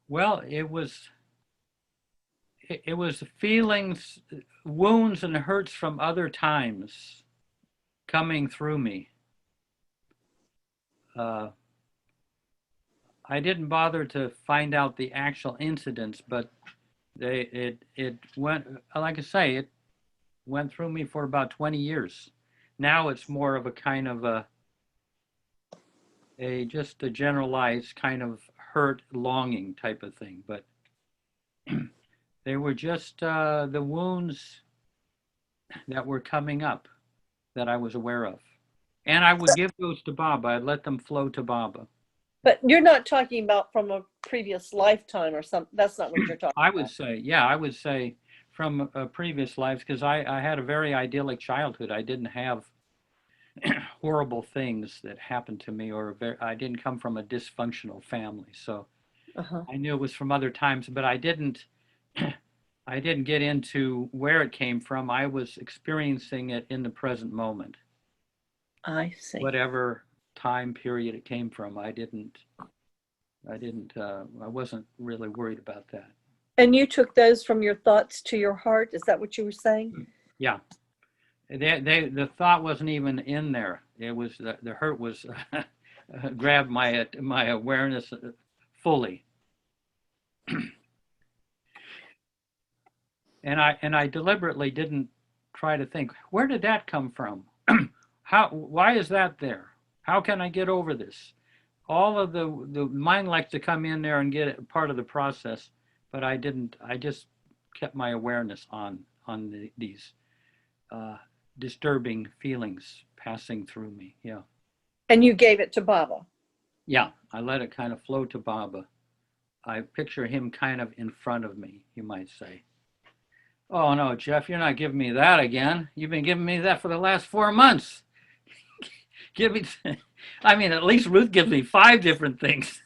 Well, it was feelings, wounds and hurts from other times coming through me. I didn't bother to find out the actual incidents, but it went, like I say, it went through me for about 20 years. Now it's more of a kind of just a generalized kind of hurt, longing type of thing. But they were just the wounds that were coming up that I was aware of. And I would give those to Baba. I'd let them flow to Baba. But you're not talking about from a previous lifetime or something. That's not what you're talking I about. would say, yeah, I would say from previous lives, because I had a very idyllic childhood. I didn't have horrible things that happened to me, or I didn't come from a dysfunctional family. So I knew it was from other times, but I didn't get into where it came from. I was experiencing it in the present moment. I see. Whatever time period it came from, I wasn't really worried about that. And you took those from your thoughts to your heart? Is that what you were saying? Yeah. The thought wasn't even in there. It was the hurt was grabbed my awareness fully. And I deliberately didn't try to think, where did that come from? Why is that there? How can I get over this? All of the mind likes to come in there and get it part of the process, but I didn't. I just kept my awareness on these disturbing feelings passing through me. Yeah. And you gave it to Baba? Yeah, I let it kind of flow to Baba. I picture him kind of in front of me, you might say. Oh no, Jeff, you're not giving me that again. You've been giving me that for the last 4 months. Give me, I mean, at least Ruth gives me 5 different things.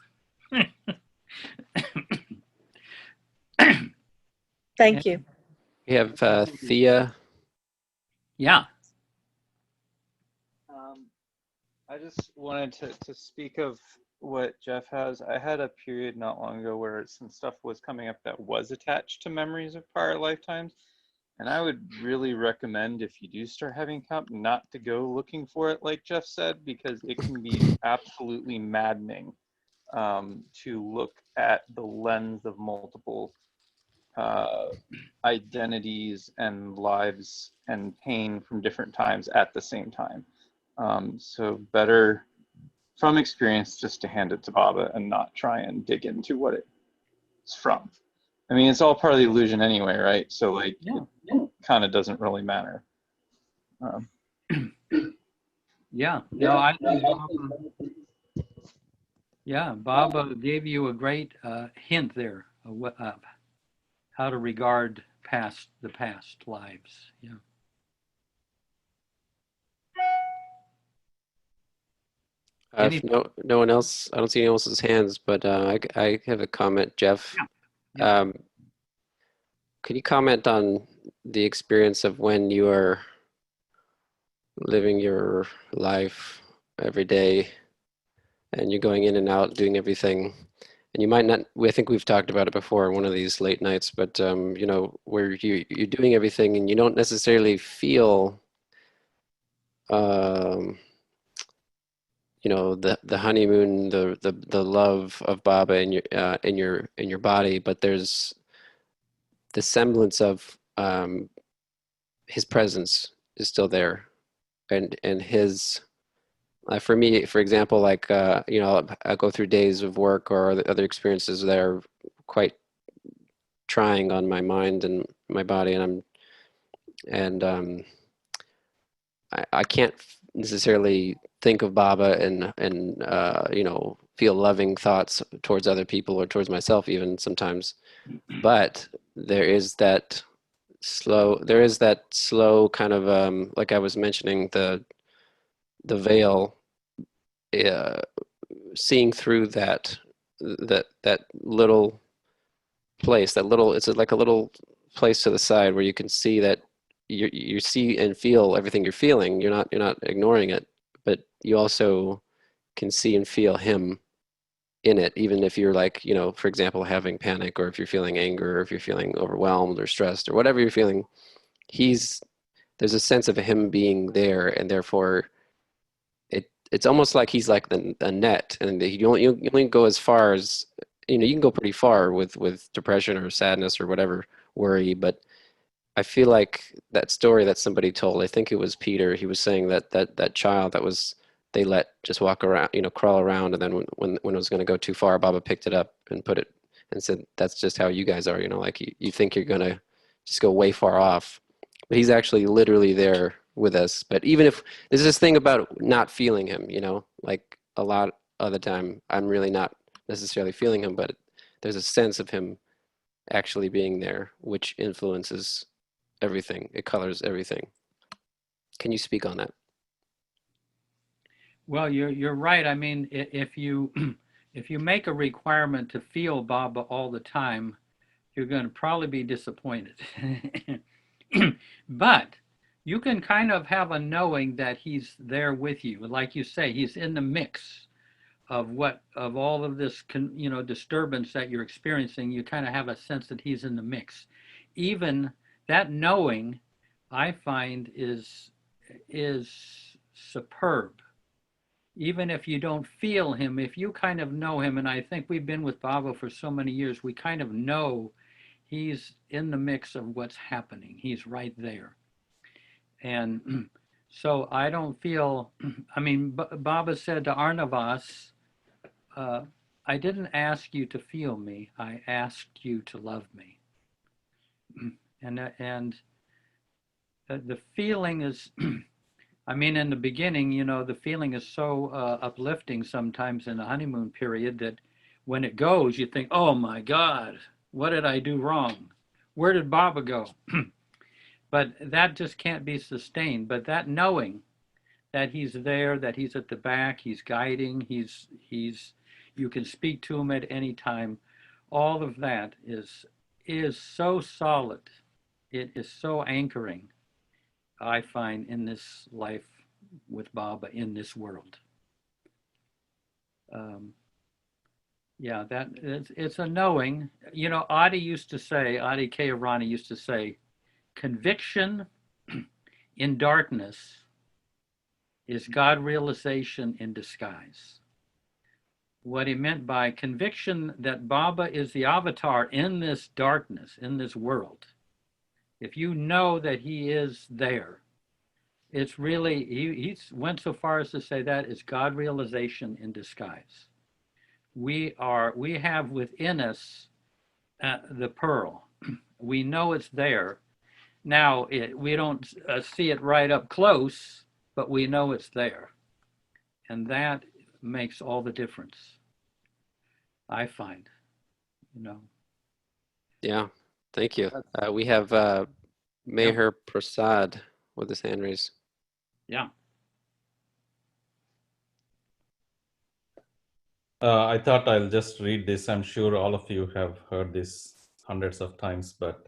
Thank you. We have Thea. Yeah. I just wanted to speak of what Jeff has. I had a period not long ago where some stuff was coming up that was attached to memories of prior lifetimes. And I would really recommend, if you do start having comp, not to go looking for it, like Jeff said, because it can be absolutely maddening to look at the lens of multiple identities and lives and pain from different times at the same time. So better, from experience, just to hand it to Baba and not try and dig into what it's from. I mean, it's all part of the illusion anyway, right? So like, it kind of doesn't really matter. Yeah, no, I think Baba gave you a great hint there of how to regard the past lives. Yeah. If no one else, I don't see anyone else's hands, but I have a comment, Jeff. Yeah. Can you comment on the experience of when you are living your life every day, and you're going in and out, doing everything. And you might not, I think we've talked about it before, one of these late nights, but you know, where you're doing everything and you don't necessarily feel, you know, the honeymoon, the love of Baba in your body, but there's the semblance of his presence is still there, and his for me, for example, like you know, I go through days of work or other experiences that are quite trying on my mind and my body, and I can't necessarily think of Baba and you know, feel loving thoughts towards other people or towards myself even sometimes, but there is that slow kind of like I was mentioning, the veil, seeing through that little place, that little, it's like a little place to the side where you can see that you see and feel everything you're feeling. You're not ignoring it, but you also can see and feel him in it, even if you're, like, you know, for example, having panic, or if you're feeling anger, or if you're feeling overwhelmed or stressed or whatever you're feeling, there's a sense of him being there, and therefore it's almost like he's like a net, and you only go as far as, you know, you can go pretty far with depression or sadness or whatever, worry, but I feel like that story that somebody told, I think it was Peter, he was saying that child that was, they let just walk around, you know, crawl around, and then when it was going to go too far, Baba picked it up and put it and said, that's just how you guys are, you know, like you think you're going to just go way far off, but he's actually literally there with us. But even if there's this thing about not feeling him, you know, like a lot of the time I'm really not necessarily feeling him, but there's a sense of him actually being there, which influences everything. It colors everything. Can you speak on that? Well, you're right. I mean, if you if you make a requirement to feel Baba all the time, you're going to probably be disappointed. But you can kind of have a knowing that he's there with you. Like you say, he's in the mix of all of this, you know, disturbance that you're experiencing. You kind of have a sense that he's in the mix. Even that knowing, I find, is superb. Even if you don't feel him, if you kind of know him, and I think we've been with Baba for so many years, we kind of know he's in the mix of what's happening. He's right there. And so I don't feel, I mean, Baba said to Arnavas, I didn't ask you to feel me, I asked you to love me. And the feeling is, I mean, in the beginning, you know, the feeling is so uplifting sometimes in the honeymoon period that when it goes, you think, oh my God, what did I do wrong? Where did Baba go? But that just can't be sustained. But that knowing that he's there, that he's at the back, he's guiding, you can speak to him at any time. All of that is so solid. It is so anchoring, I find, in this life with Baba, in this world. Yeah, that it's a knowing. You know, Adi K. Arani used to say, conviction in darkness is God realization in disguise. What he meant by conviction that Baba is the avatar in this darkness, in this world. If you know that he is there, it's really, he went so far as to say that is God realization in disguise. We have within us the pearl. We know it's there. Now, we don't see it right up close, but we know it's there. And that makes all the difference, I find, you know. Yeah, thank you. We have Meher Prasad with his hand raised. Yeah. I thought I'll just read this. I'm sure all of you have heard this hundreds of times, but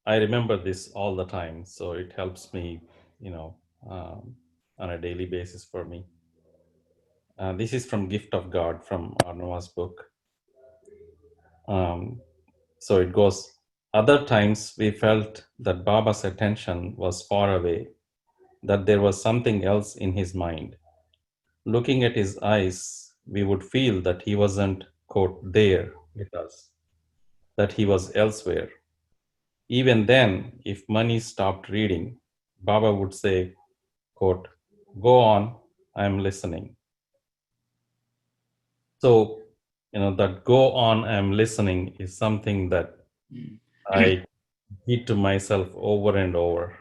I remember this all the time. So it helps me on a daily basis for me. This is from Gift of God from Arnava's book. So it goes, other times we felt that Baba's attention was far away, that there was something else in his mind. Looking at his eyes, we would feel that he wasn't, quote, there with us, that he was elsewhere. Even then, if Mani stopped reading, Baba would say, quote, go on, I'm listening. So, that go on, I'm listening is something that I repeat to myself over and over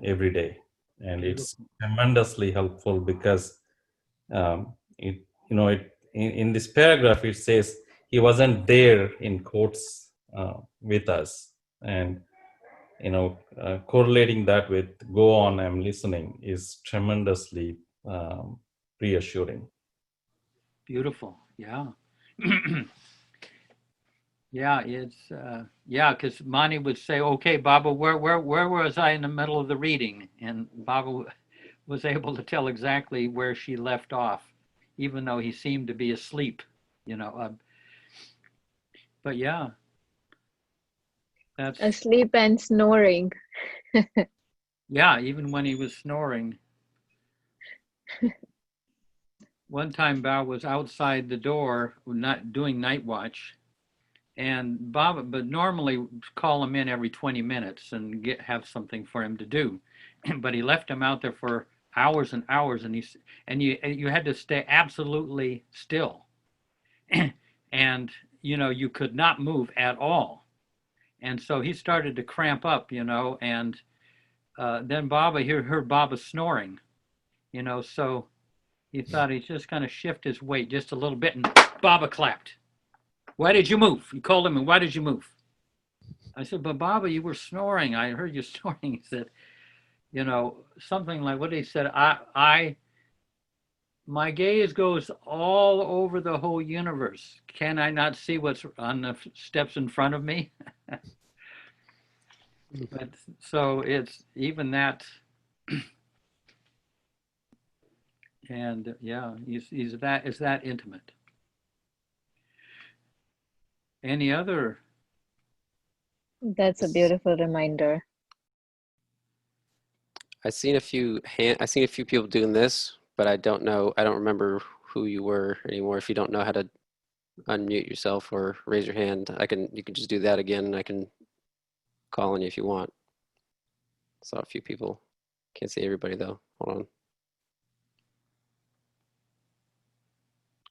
every day. And it's tremendously helpful because in this paragraph, it says he wasn't there in quotes with us. And, correlating that with go on, I'm listening is tremendously reassuring. Beautiful. Yeah. Yeah, it's because Mani would say, okay, Baba, where was I in the middle of the reading? And Baba was able to tell exactly where she left off, even though he seemed to be asleep, but yeah, that's Asleep and snoring. yeah, even when he was snoring. One time Baba was outside the door, not doing night watch, and Baba, but normally call him in every 20 minutes and have something for him to do. But he left him out there for hours and hours, and you had to stay absolutely still. And you could not move at all. And so he started to cramp up, and then Baba heard Baba snoring, so he thought he'd just kind of shift his weight just a little bit, and Baba clapped. Why did you move? He called him, and why did you move? I said, but Baba, you were snoring. I heard you snoring. He said, something like what he said, my gaze goes all over the whole universe. Can I not see what's on the steps in front of me? But so it's even that, and yeah, he's that intimate. Any other? That's a beautiful reminder. I've seen a few people doing this, but I don't remember who you were anymore. If you don't know how to unmute yourself or raise your hand, you can just do that again, and I can call on you if you want. Saw a few people. Can't see everybody though. Hold on.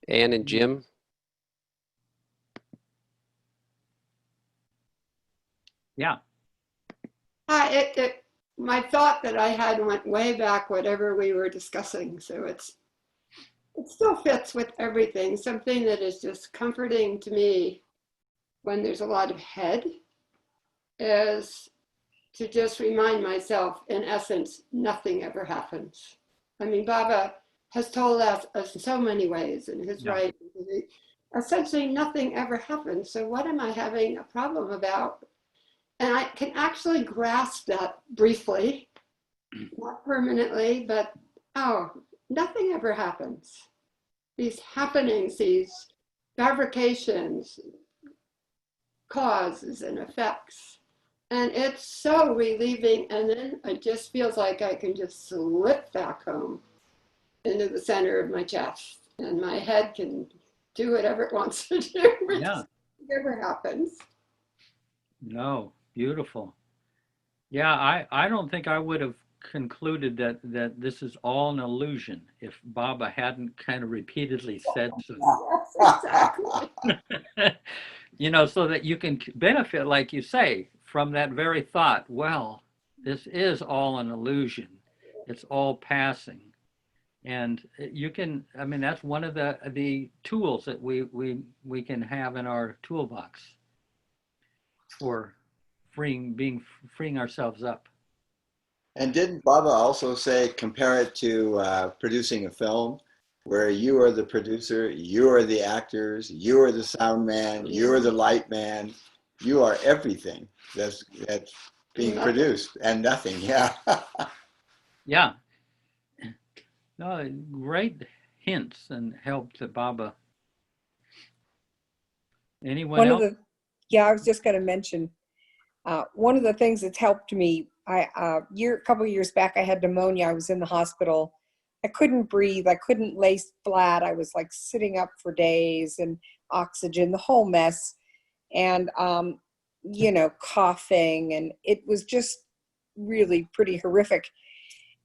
Ann and Jim. Yeah. My thought that I had went way back, whatever we were discussing. So it still fits with everything. Something that is just comforting to me when there's a lot of head is to just remind myself, in essence, nothing ever happens. I mean, Baba has told us in so many ways in his writings, essentially nothing ever happens. So what am I having a problem about? And I can actually grasp that briefly, not permanently, but nothing ever happens. These happenings, these fabrications, causes and effects. And it's so relieving. And then it just feels like I can just slip back home into the center of my chest, and my head can do whatever it wants to do. Yeah. Whatever happens. No, beautiful. Yeah, I don't think I would have concluded that this is all an illusion if Baba hadn't kind of repeatedly said so. Exactly. So that you can benefit, like you say, from that very thought. Well, this is all an illusion. It's all passing. And you can, that's one of the tools that we can have in our toolbox for freeing ourselves up. And didn't Baba also say, compare it to producing a film, where you are the producer, you are the actors, you are the sound man, you are the light man, you are everything that's being produced, and nothing. Yeah. Yeah. No, great hints and help to Baba. Anyone One of else? the, yeah, I was just going to mention, one of the things that's helped me, a couple of years back, I had pneumonia. I was in the hospital. I couldn't breathe. I couldn't lay flat. I was like sitting up for days and oxygen, the whole mess. And, you know, coughing. And it was just really pretty horrific.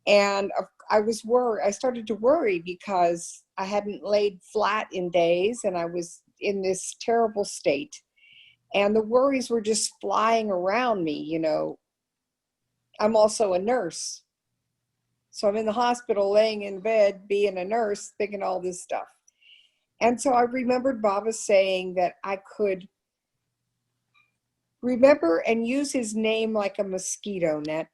And I was worried. I started to worry because I hadn't laid flat in days and I was in this terrible state. And the worries were just flying around me, you know. I'm also a nurse. So I'm in the hospital laying in bed, being a nurse, thinking all this stuff. And so I remembered Baba saying that I could remember and use his name like a mosquito net.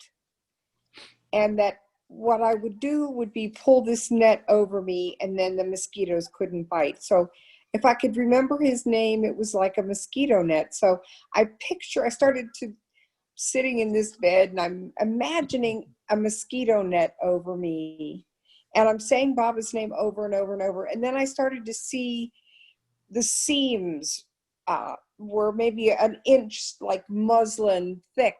And that what I would do would be pull this net over me and then the mosquitoes couldn't bite. So if I could remember his name, it was like a mosquito net. So I started to sitting in this bed and I'm imagining a mosquito net over me. And I'm saying Baba's name over and over and over. And then I started to see the seams were maybe an inch, like muslin thick.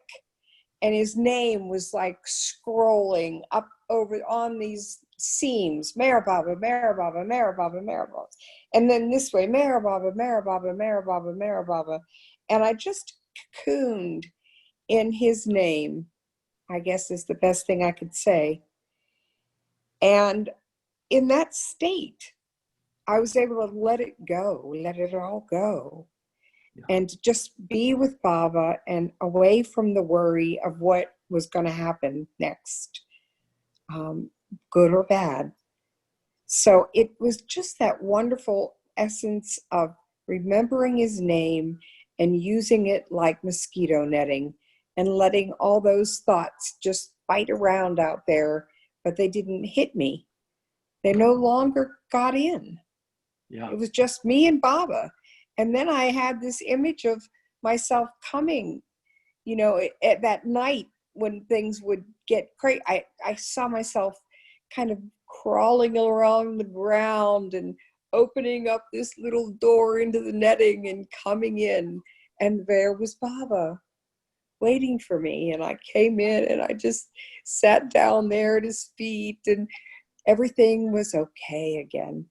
And his name was like scrolling up over on these seams, Marababa, Marababa, Marababa, Marababa. And then this way, Marababa, Marababa, Marababa, Marababa. And I just cocooned in his name, I guess is the best thing I could say. And in that state, I was able to let it go, let it all go. And to just be with Baba and away from the worry of what was going to happen next, good or bad. So it was just that wonderful essence of remembering his name and using it like mosquito netting and letting all those thoughts just fight around out there, but they didn't hit me. They no longer got in. Yeah. It was just me and Baba. And then I had this image of myself coming, you know, at that night when things would get crazy. I saw myself kind of crawling around the ground and opening up this little door into the netting and coming in. And there was Baba waiting for me. And I came in and I just sat down there at his feet and everything was okay again.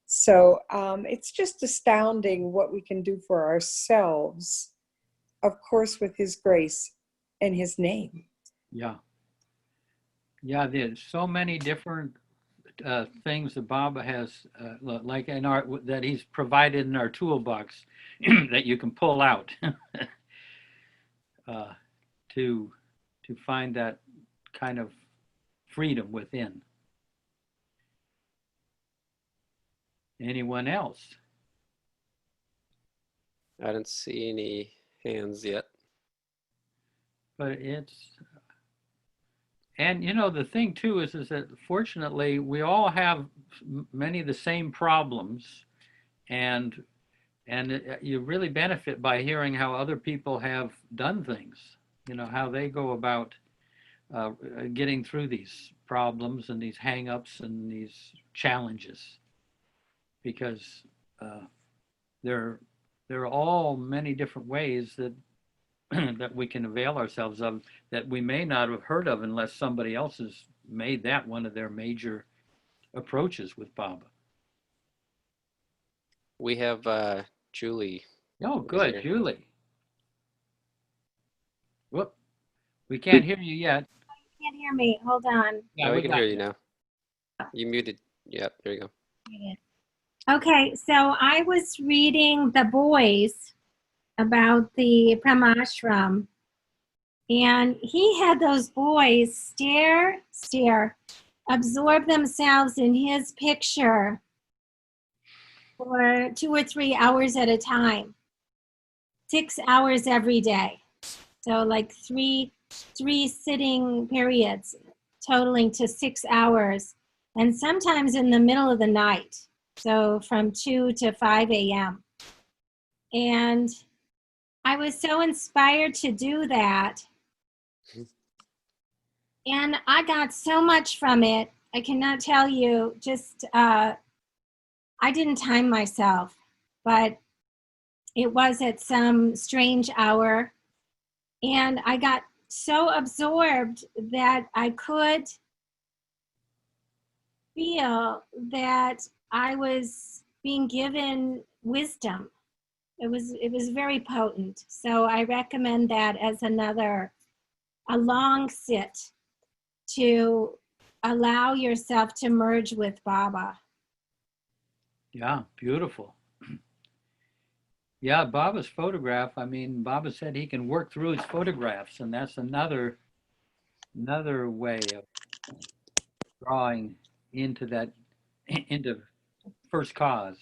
So it's just astounding what we can do for ourselves, of course, with his grace and his name. Yeah. Yeah, there's so many different things that Baba has, like in our, that he's provided in our toolbox that you can pull out to find that kind of freedom within. Anyone else? I didn't see any hands yet. But and you know, the thing too is that fortunately we all have many of the same problems, and you really benefit by hearing how other people have done things, you know, how they go about getting through these problems and these hang-ups and these challenges, because there are all many different ways that that we can avail ourselves of that we may not have heard of unless somebody else has made that one of their major approaches with Baba. We have Julie. Oh, good, Julie. Whoop, we can't hear you yet. You can't hear me. Hold on. Yeah, we can hear you now. You muted. Yep, there you go. Okay, so I was reading The Boys about the Brahmashram, and he had those boys stare, absorb themselves in his picture for 2 or 3 hours at a time, 6 hours every day. So like three sitting periods totaling to 6 hours, and sometimes in the middle of the night. So from 2 to 5 a.m. And I was so inspired to do that. And I got so much from it. I cannot tell you, just, I didn't time myself, but it was at some strange hour. And I got so absorbed that I could feel that I was being given wisdom. It was very potent. So I recommend that as a long sit to allow yourself to merge with Baba. Yeah, beautiful. Yeah, Baba's photograph, I mean, Baba said he can work through his photographs, and that's another way of drawing into that, into first cause,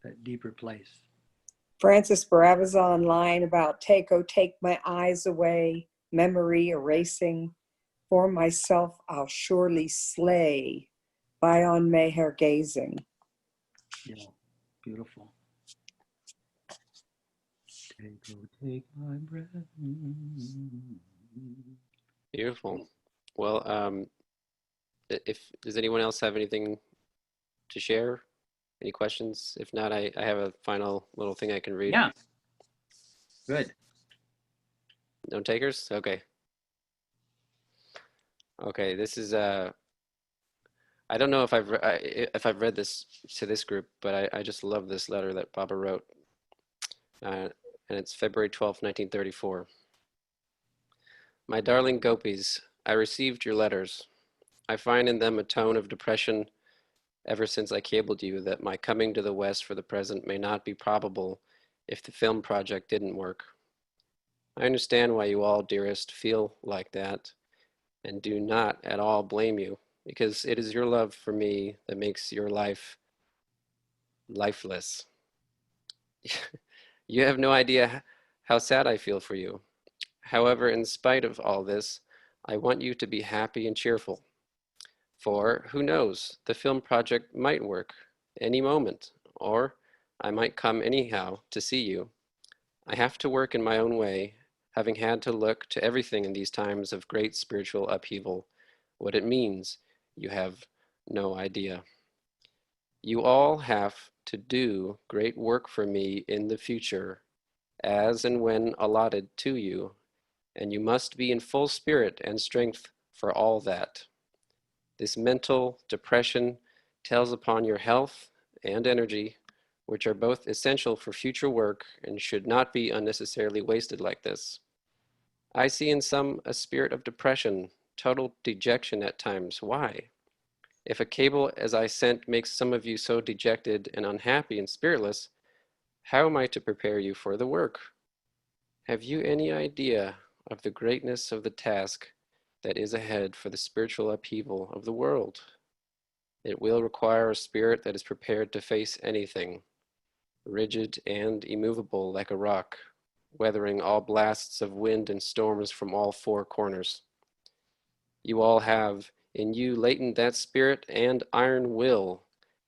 that deeper place. Francis Barava's online about take my eyes away, memory erasing. For myself I'll surely slay, by on Meher gazing. Yeah, beautiful. Take my breath. Beautiful. Well, if does anyone else have anything to share? Any questions? If not, I have a final little thing I can read. Yeah. Good. No takers? Okay. Okay, this is I don't know if I've read this to this group, but I just love this letter that Baba wrote. And it's February 12th, 1934. My darling gopis, I received your letters. I find in them a tone of depression ever since I cabled you that my coming to the West for the present may not be probable if the film project didn't work. I understand why you all, dearest, feel like that, and do not at all blame you, because it is your love for me that makes your life lifeless. You have no idea how sad I feel for you. However, in spite of all this, I want you to be happy and cheerful. For who knows, the film project might work any moment, or I might come anyhow to see you. I have to work in my own way, having had to look to everything in these times of great spiritual upheaval. What it means, you have no idea. You all have to do great work for me in the future, as and when allotted to you, and you must be in full spirit and strength for all that. This mental depression tells upon your health and energy, which are both essential for future work and should not be unnecessarily wasted like this. I see in some a spirit of depression, total dejection at times. Why? If a cable as I sent makes some of you so dejected and unhappy and spiritless, how am I to prepare you for the work? Have you any idea of the greatness of the task that is ahead for the spiritual upheaval of the world? It will require a spirit that is prepared to face anything, rigid and immovable like a rock, weathering all blasts of wind and storms from all four corners. You all have in you latent that spirit and iron will,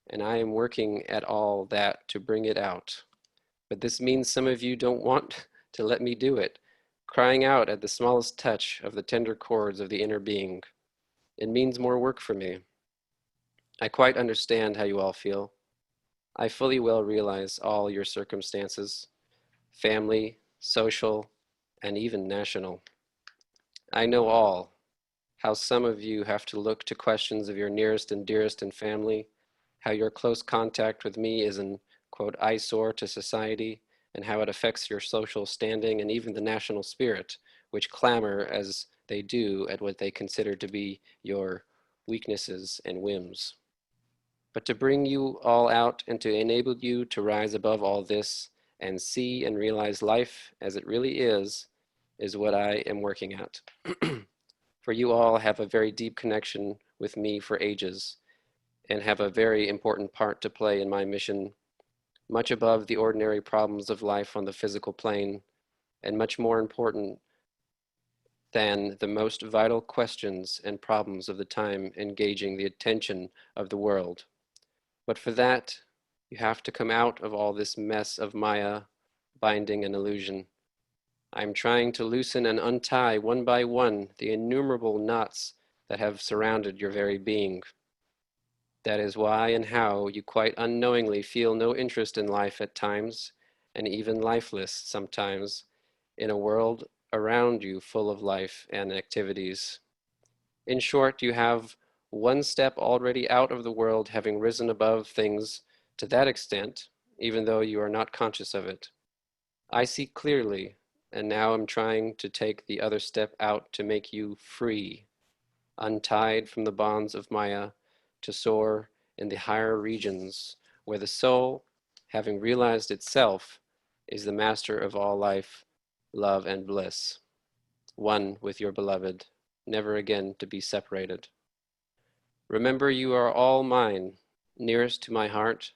and I am working at all that to bring it out. But this means some of you don't want to let me do it, crying out at the smallest touch of the tender chords of the inner being. It means more work for me. I quite understand how you all feel. I fully well realize all your circumstances, family, social, and even national. I know all, how some of you have to look to questions of your nearest and dearest in family, how your close contact with me is an, quote, eyesore to society, and how it affects your social standing and even the national spirit, which clamor as they do at what they consider to be your weaknesses and whims. But to bring you all out and to enable you to rise above all this and see and realize life as it really is what I am working at. For you all have a very deep connection with me for ages and have a very important part to play in my mission, much above the ordinary problems of life on the physical plane, and much more important than the most vital questions and problems of the time engaging the attention of the world. But for that, you have to come out of all this mess of Maya, binding and illusion. I'm trying to loosen and untie one by one the innumerable knots that have surrounded your very being. That is why and how you quite unknowingly feel no interest in life at times, and even lifeless sometimes, in a world around you full of life and activities. In short, you have one step already out of the world, having risen above things to that extent, even though you are not conscious of it. I see clearly, and now I'm trying to take the other step out to make you free, untied from the bonds of Maya, to soar in the higher regions, where the soul, having realized itself, is the master of all life, love, and bliss, one with your beloved, never again to be separated. Remember, you are all mine, nearest to my heart,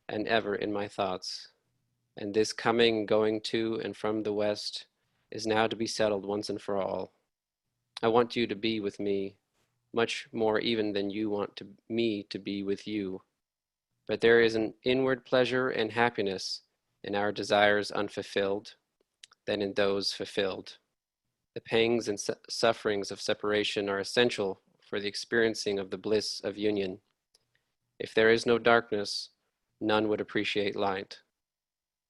and ever in my thoughts. And this coming, going to and from the West is now to be settled once and for all. I want you to be with me, much more even than you want me to be with you. But there is an inward pleasure and happiness in our desires unfulfilled than in those fulfilled. The pangs and sufferings of separation are essential for the experiencing of the bliss of union. If there is no darkness, none would appreciate light.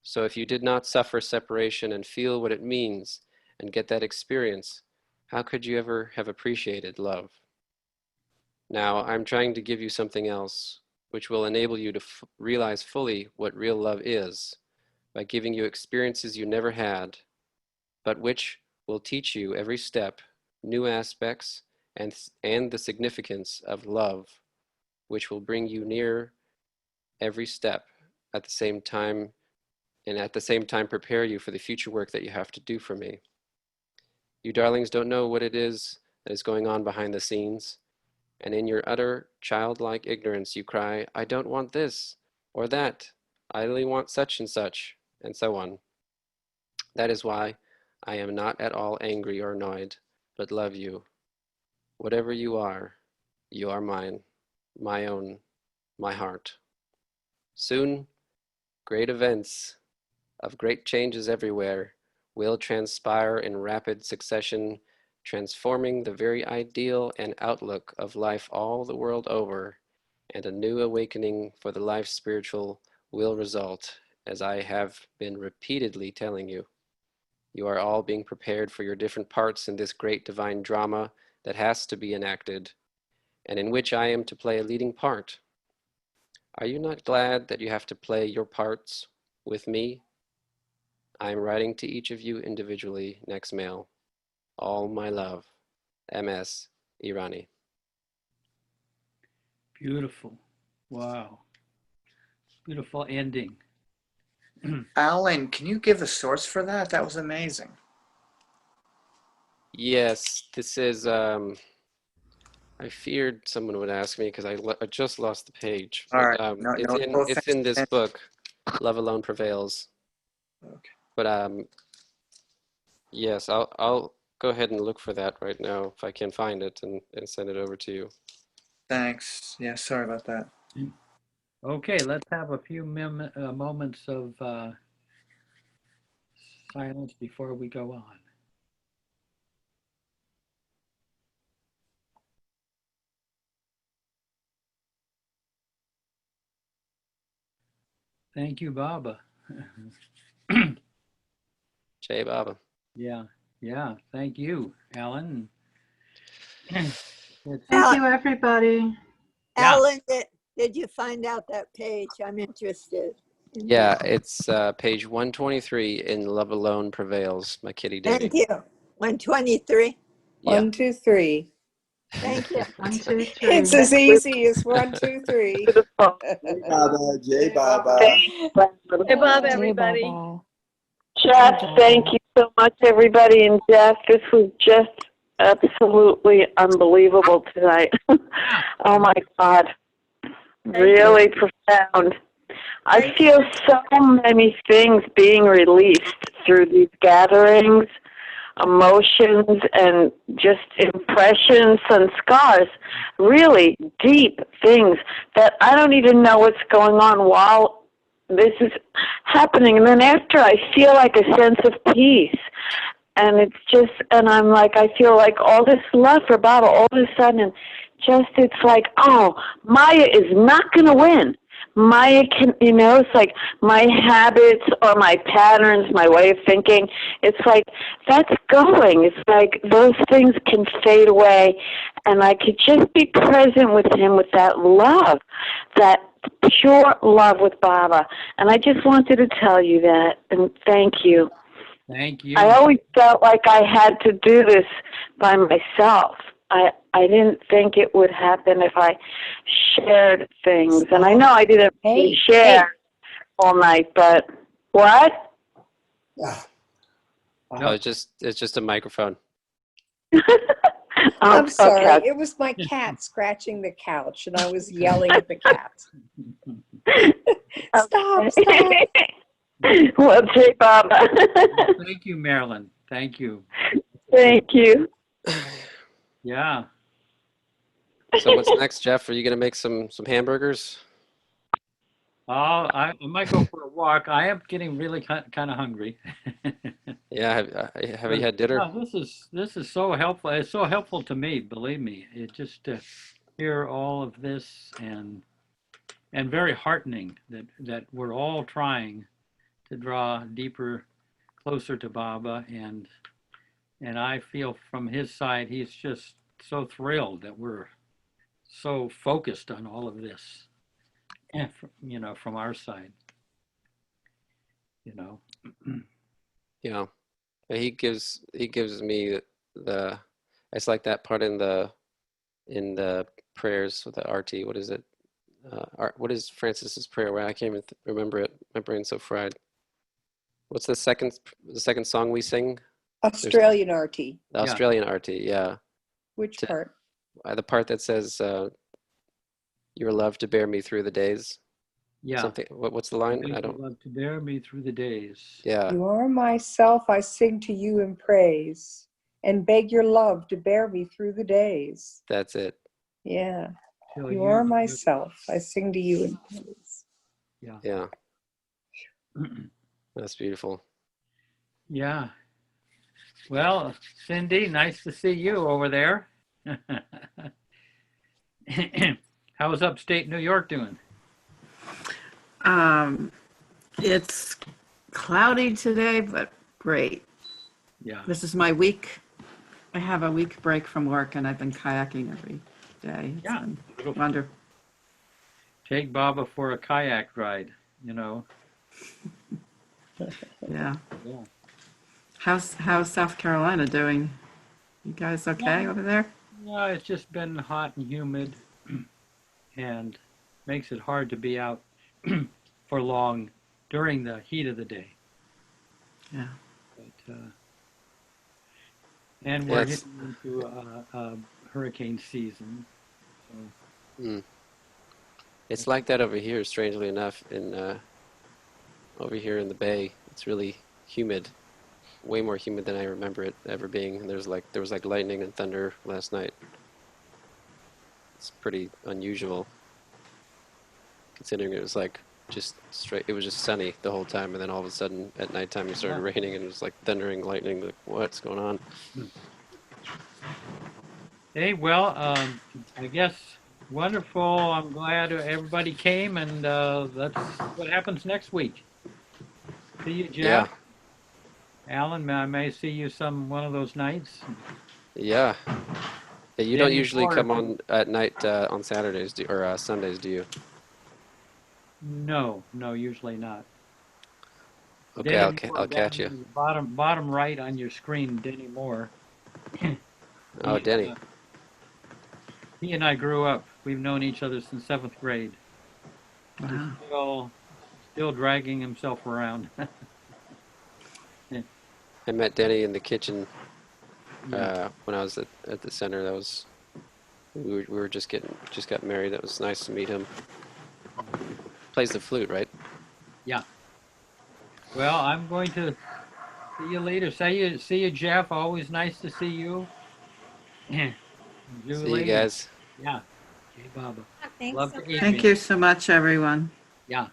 So if you did not suffer separation and feel what it means and get that experience, how could you ever have appreciated love? Now, I'm trying to give you something else, which will enable you to realize fully what real love is, by giving you experiences you never had, but which will teach you every step new aspects and the significance of love, which will bring you near every step at the same time, and at the same time prepare you for the future work that you have to do for me. You darlings don't know what it is that is going on behind the scenes, and in your utter childlike ignorance you cry, I don't want this or that, I only want such, and so on. That is why I am not at all angry or annoyed, but love you. Whatever you are mine, my own, my heart. Soon, great events of great changes everywhere will transpire in rapid succession, transforming the very ideal and outlook of life all the world over, and a new awakening for the life spiritual will result, as I have been repeatedly telling you. You are all being prepared for your different parts in this great divine drama that has to be enacted, and in which I am to play a leading part. Are you not glad that you have to play your parts with me? I am writing to each of you individually next mail. All my love, MS Irani. Beautiful. Wow. Beautiful ending. Alan, can you give a source for that? That was amazing. Yes, this is, I feared someone would ask me because I just lost the page. All right. But, No it's in this book, Love Alone Prevails. Okay. But yes, I'll go ahead and look for that right now if I can find it and send it over to you. Thanks. Yeah, sorry about that. Okay, let's have a few moments of silence before we go on. Thank you, Baba. Jai Baba. Yeah, thank you, Alan. Thank you, everybody. Alan, did you find out that page? I'm interested. Yeah, it's page 123 in Love Alone Prevails, my kitty Debbie. Thank you. 123. Yeah. 1, 2, 3. Thank you. 1, 2, 3. It's as easy as 1, 2, 3. Jai Baba. Hey, Bob, everybody. Jeff, thank you so much, everybody. And Jeff, this was just absolutely unbelievable tonight. Oh my God. Really profound. I feel so many things being released through these gatherings, emotions and just impressions and scars, really deep things that I don't even know what's going on while this is happening. And then after, I feel like a sense of peace. And it's just, and I'm like, I feel like all this love for Baba all of a sudden, just, it's like, oh, Maya is not going to win. Maya can, you know, it's like my habits or my patterns, my way of thinking, it's like, that's going. It's like those things can fade away. And I could just be present with him with that love, that pure love with Baba. And I just wanted to tell you that. And thank you. Thank you. I always felt like I had to do this by myself. I didn't think it would happen if I shared things. And I know I didn't share all night, but what? Oh, it's just a microphone. I'm sorry. Okay. It was my cat scratching the couch, and I was yelling at the cat. Stop! Well, J. Baba. Thank you, Marilyn. Thank you. Thank you. Yeah. So what's next, Jeff? Are you going to make some hamburgers? I might go for a walk. I am getting really kind of hungry. Yeah. Have you had dinner? No, this is so helpful. It's so helpful to me. Believe me. It just to hear all of this and very heartening that we're all trying to draw deeper, closer to Baba, and I feel from his side he's just so thrilled that we're so focused on all of this, and you know, from our side, you know. Yeah. He gives me the it's like that part in the prayers with the RT. What is it? What is Francis's prayer? Where I can't even remember it. My brain's so fried. What's the second song we sing? Australian RT. The Australian RT, yeah. Which part? The part that says, "Your love to bear me through the days." Yeah. Something. What's the line? I don't. Love to bear me through the days. Yeah. You are myself, I sing to you in praise, and beg your love to bear me through the days. That's it. Yeah. Till You are myself, I sing to you in praise. Yeah. Yeah. That's beautiful. Yeah. Well, Cindy, nice to see you over there. How's upstate New York doing? It's cloudy today, but great. Yeah. This is my week. I have a week break from work, and I've been kayaking every day. It's been wonderful. Take Baba for a kayak ride, you know. Yeah. Yeah. How's South Carolina doing? You guys okay over there? Yeah, it's just been hot and humid and makes it hard to be out for long during the heat of the day. Yeah. But, and we're getting into hurricane season. So. It's like that over here, strangely enough. Over here in the Bay, it's really humid. Way more humid than I remember it ever being. And there was like lightning and thunder last night. It's pretty unusual, considering it was like just straight. It was just sunny the whole time, and then all of a sudden at nighttime it started raining, and it was like thundering, lightning. Like, what's going on? Hey, well, I guess wonderful. I'm glad everybody came, and that's what happens next week. See you, Jeff. Yeah. Alan, I may see you one of those nights. Yeah. You don't Danny usually Moore. come on at night on Saturdays or Sundays, do you? No, usually not. Okay, Danny I'll Moore, catch down you. in the bottom right on your screen, Denny Moore. Oh, Denny. He and I grew up. We've known each other since 7th grade. Wow. He's still dragging himself around. I met Denny in the kitchen Yeah. when I was at the center. That was we were just got married. That was nice to meet him. Plays the flute, right? Yeah. Well, I'm going to see you later. See you, Jeff. Always nice to see you. See you guys. Yeah. Okay, Baba. Thanks Love so to much. Thank you so much, everyone. Yeah.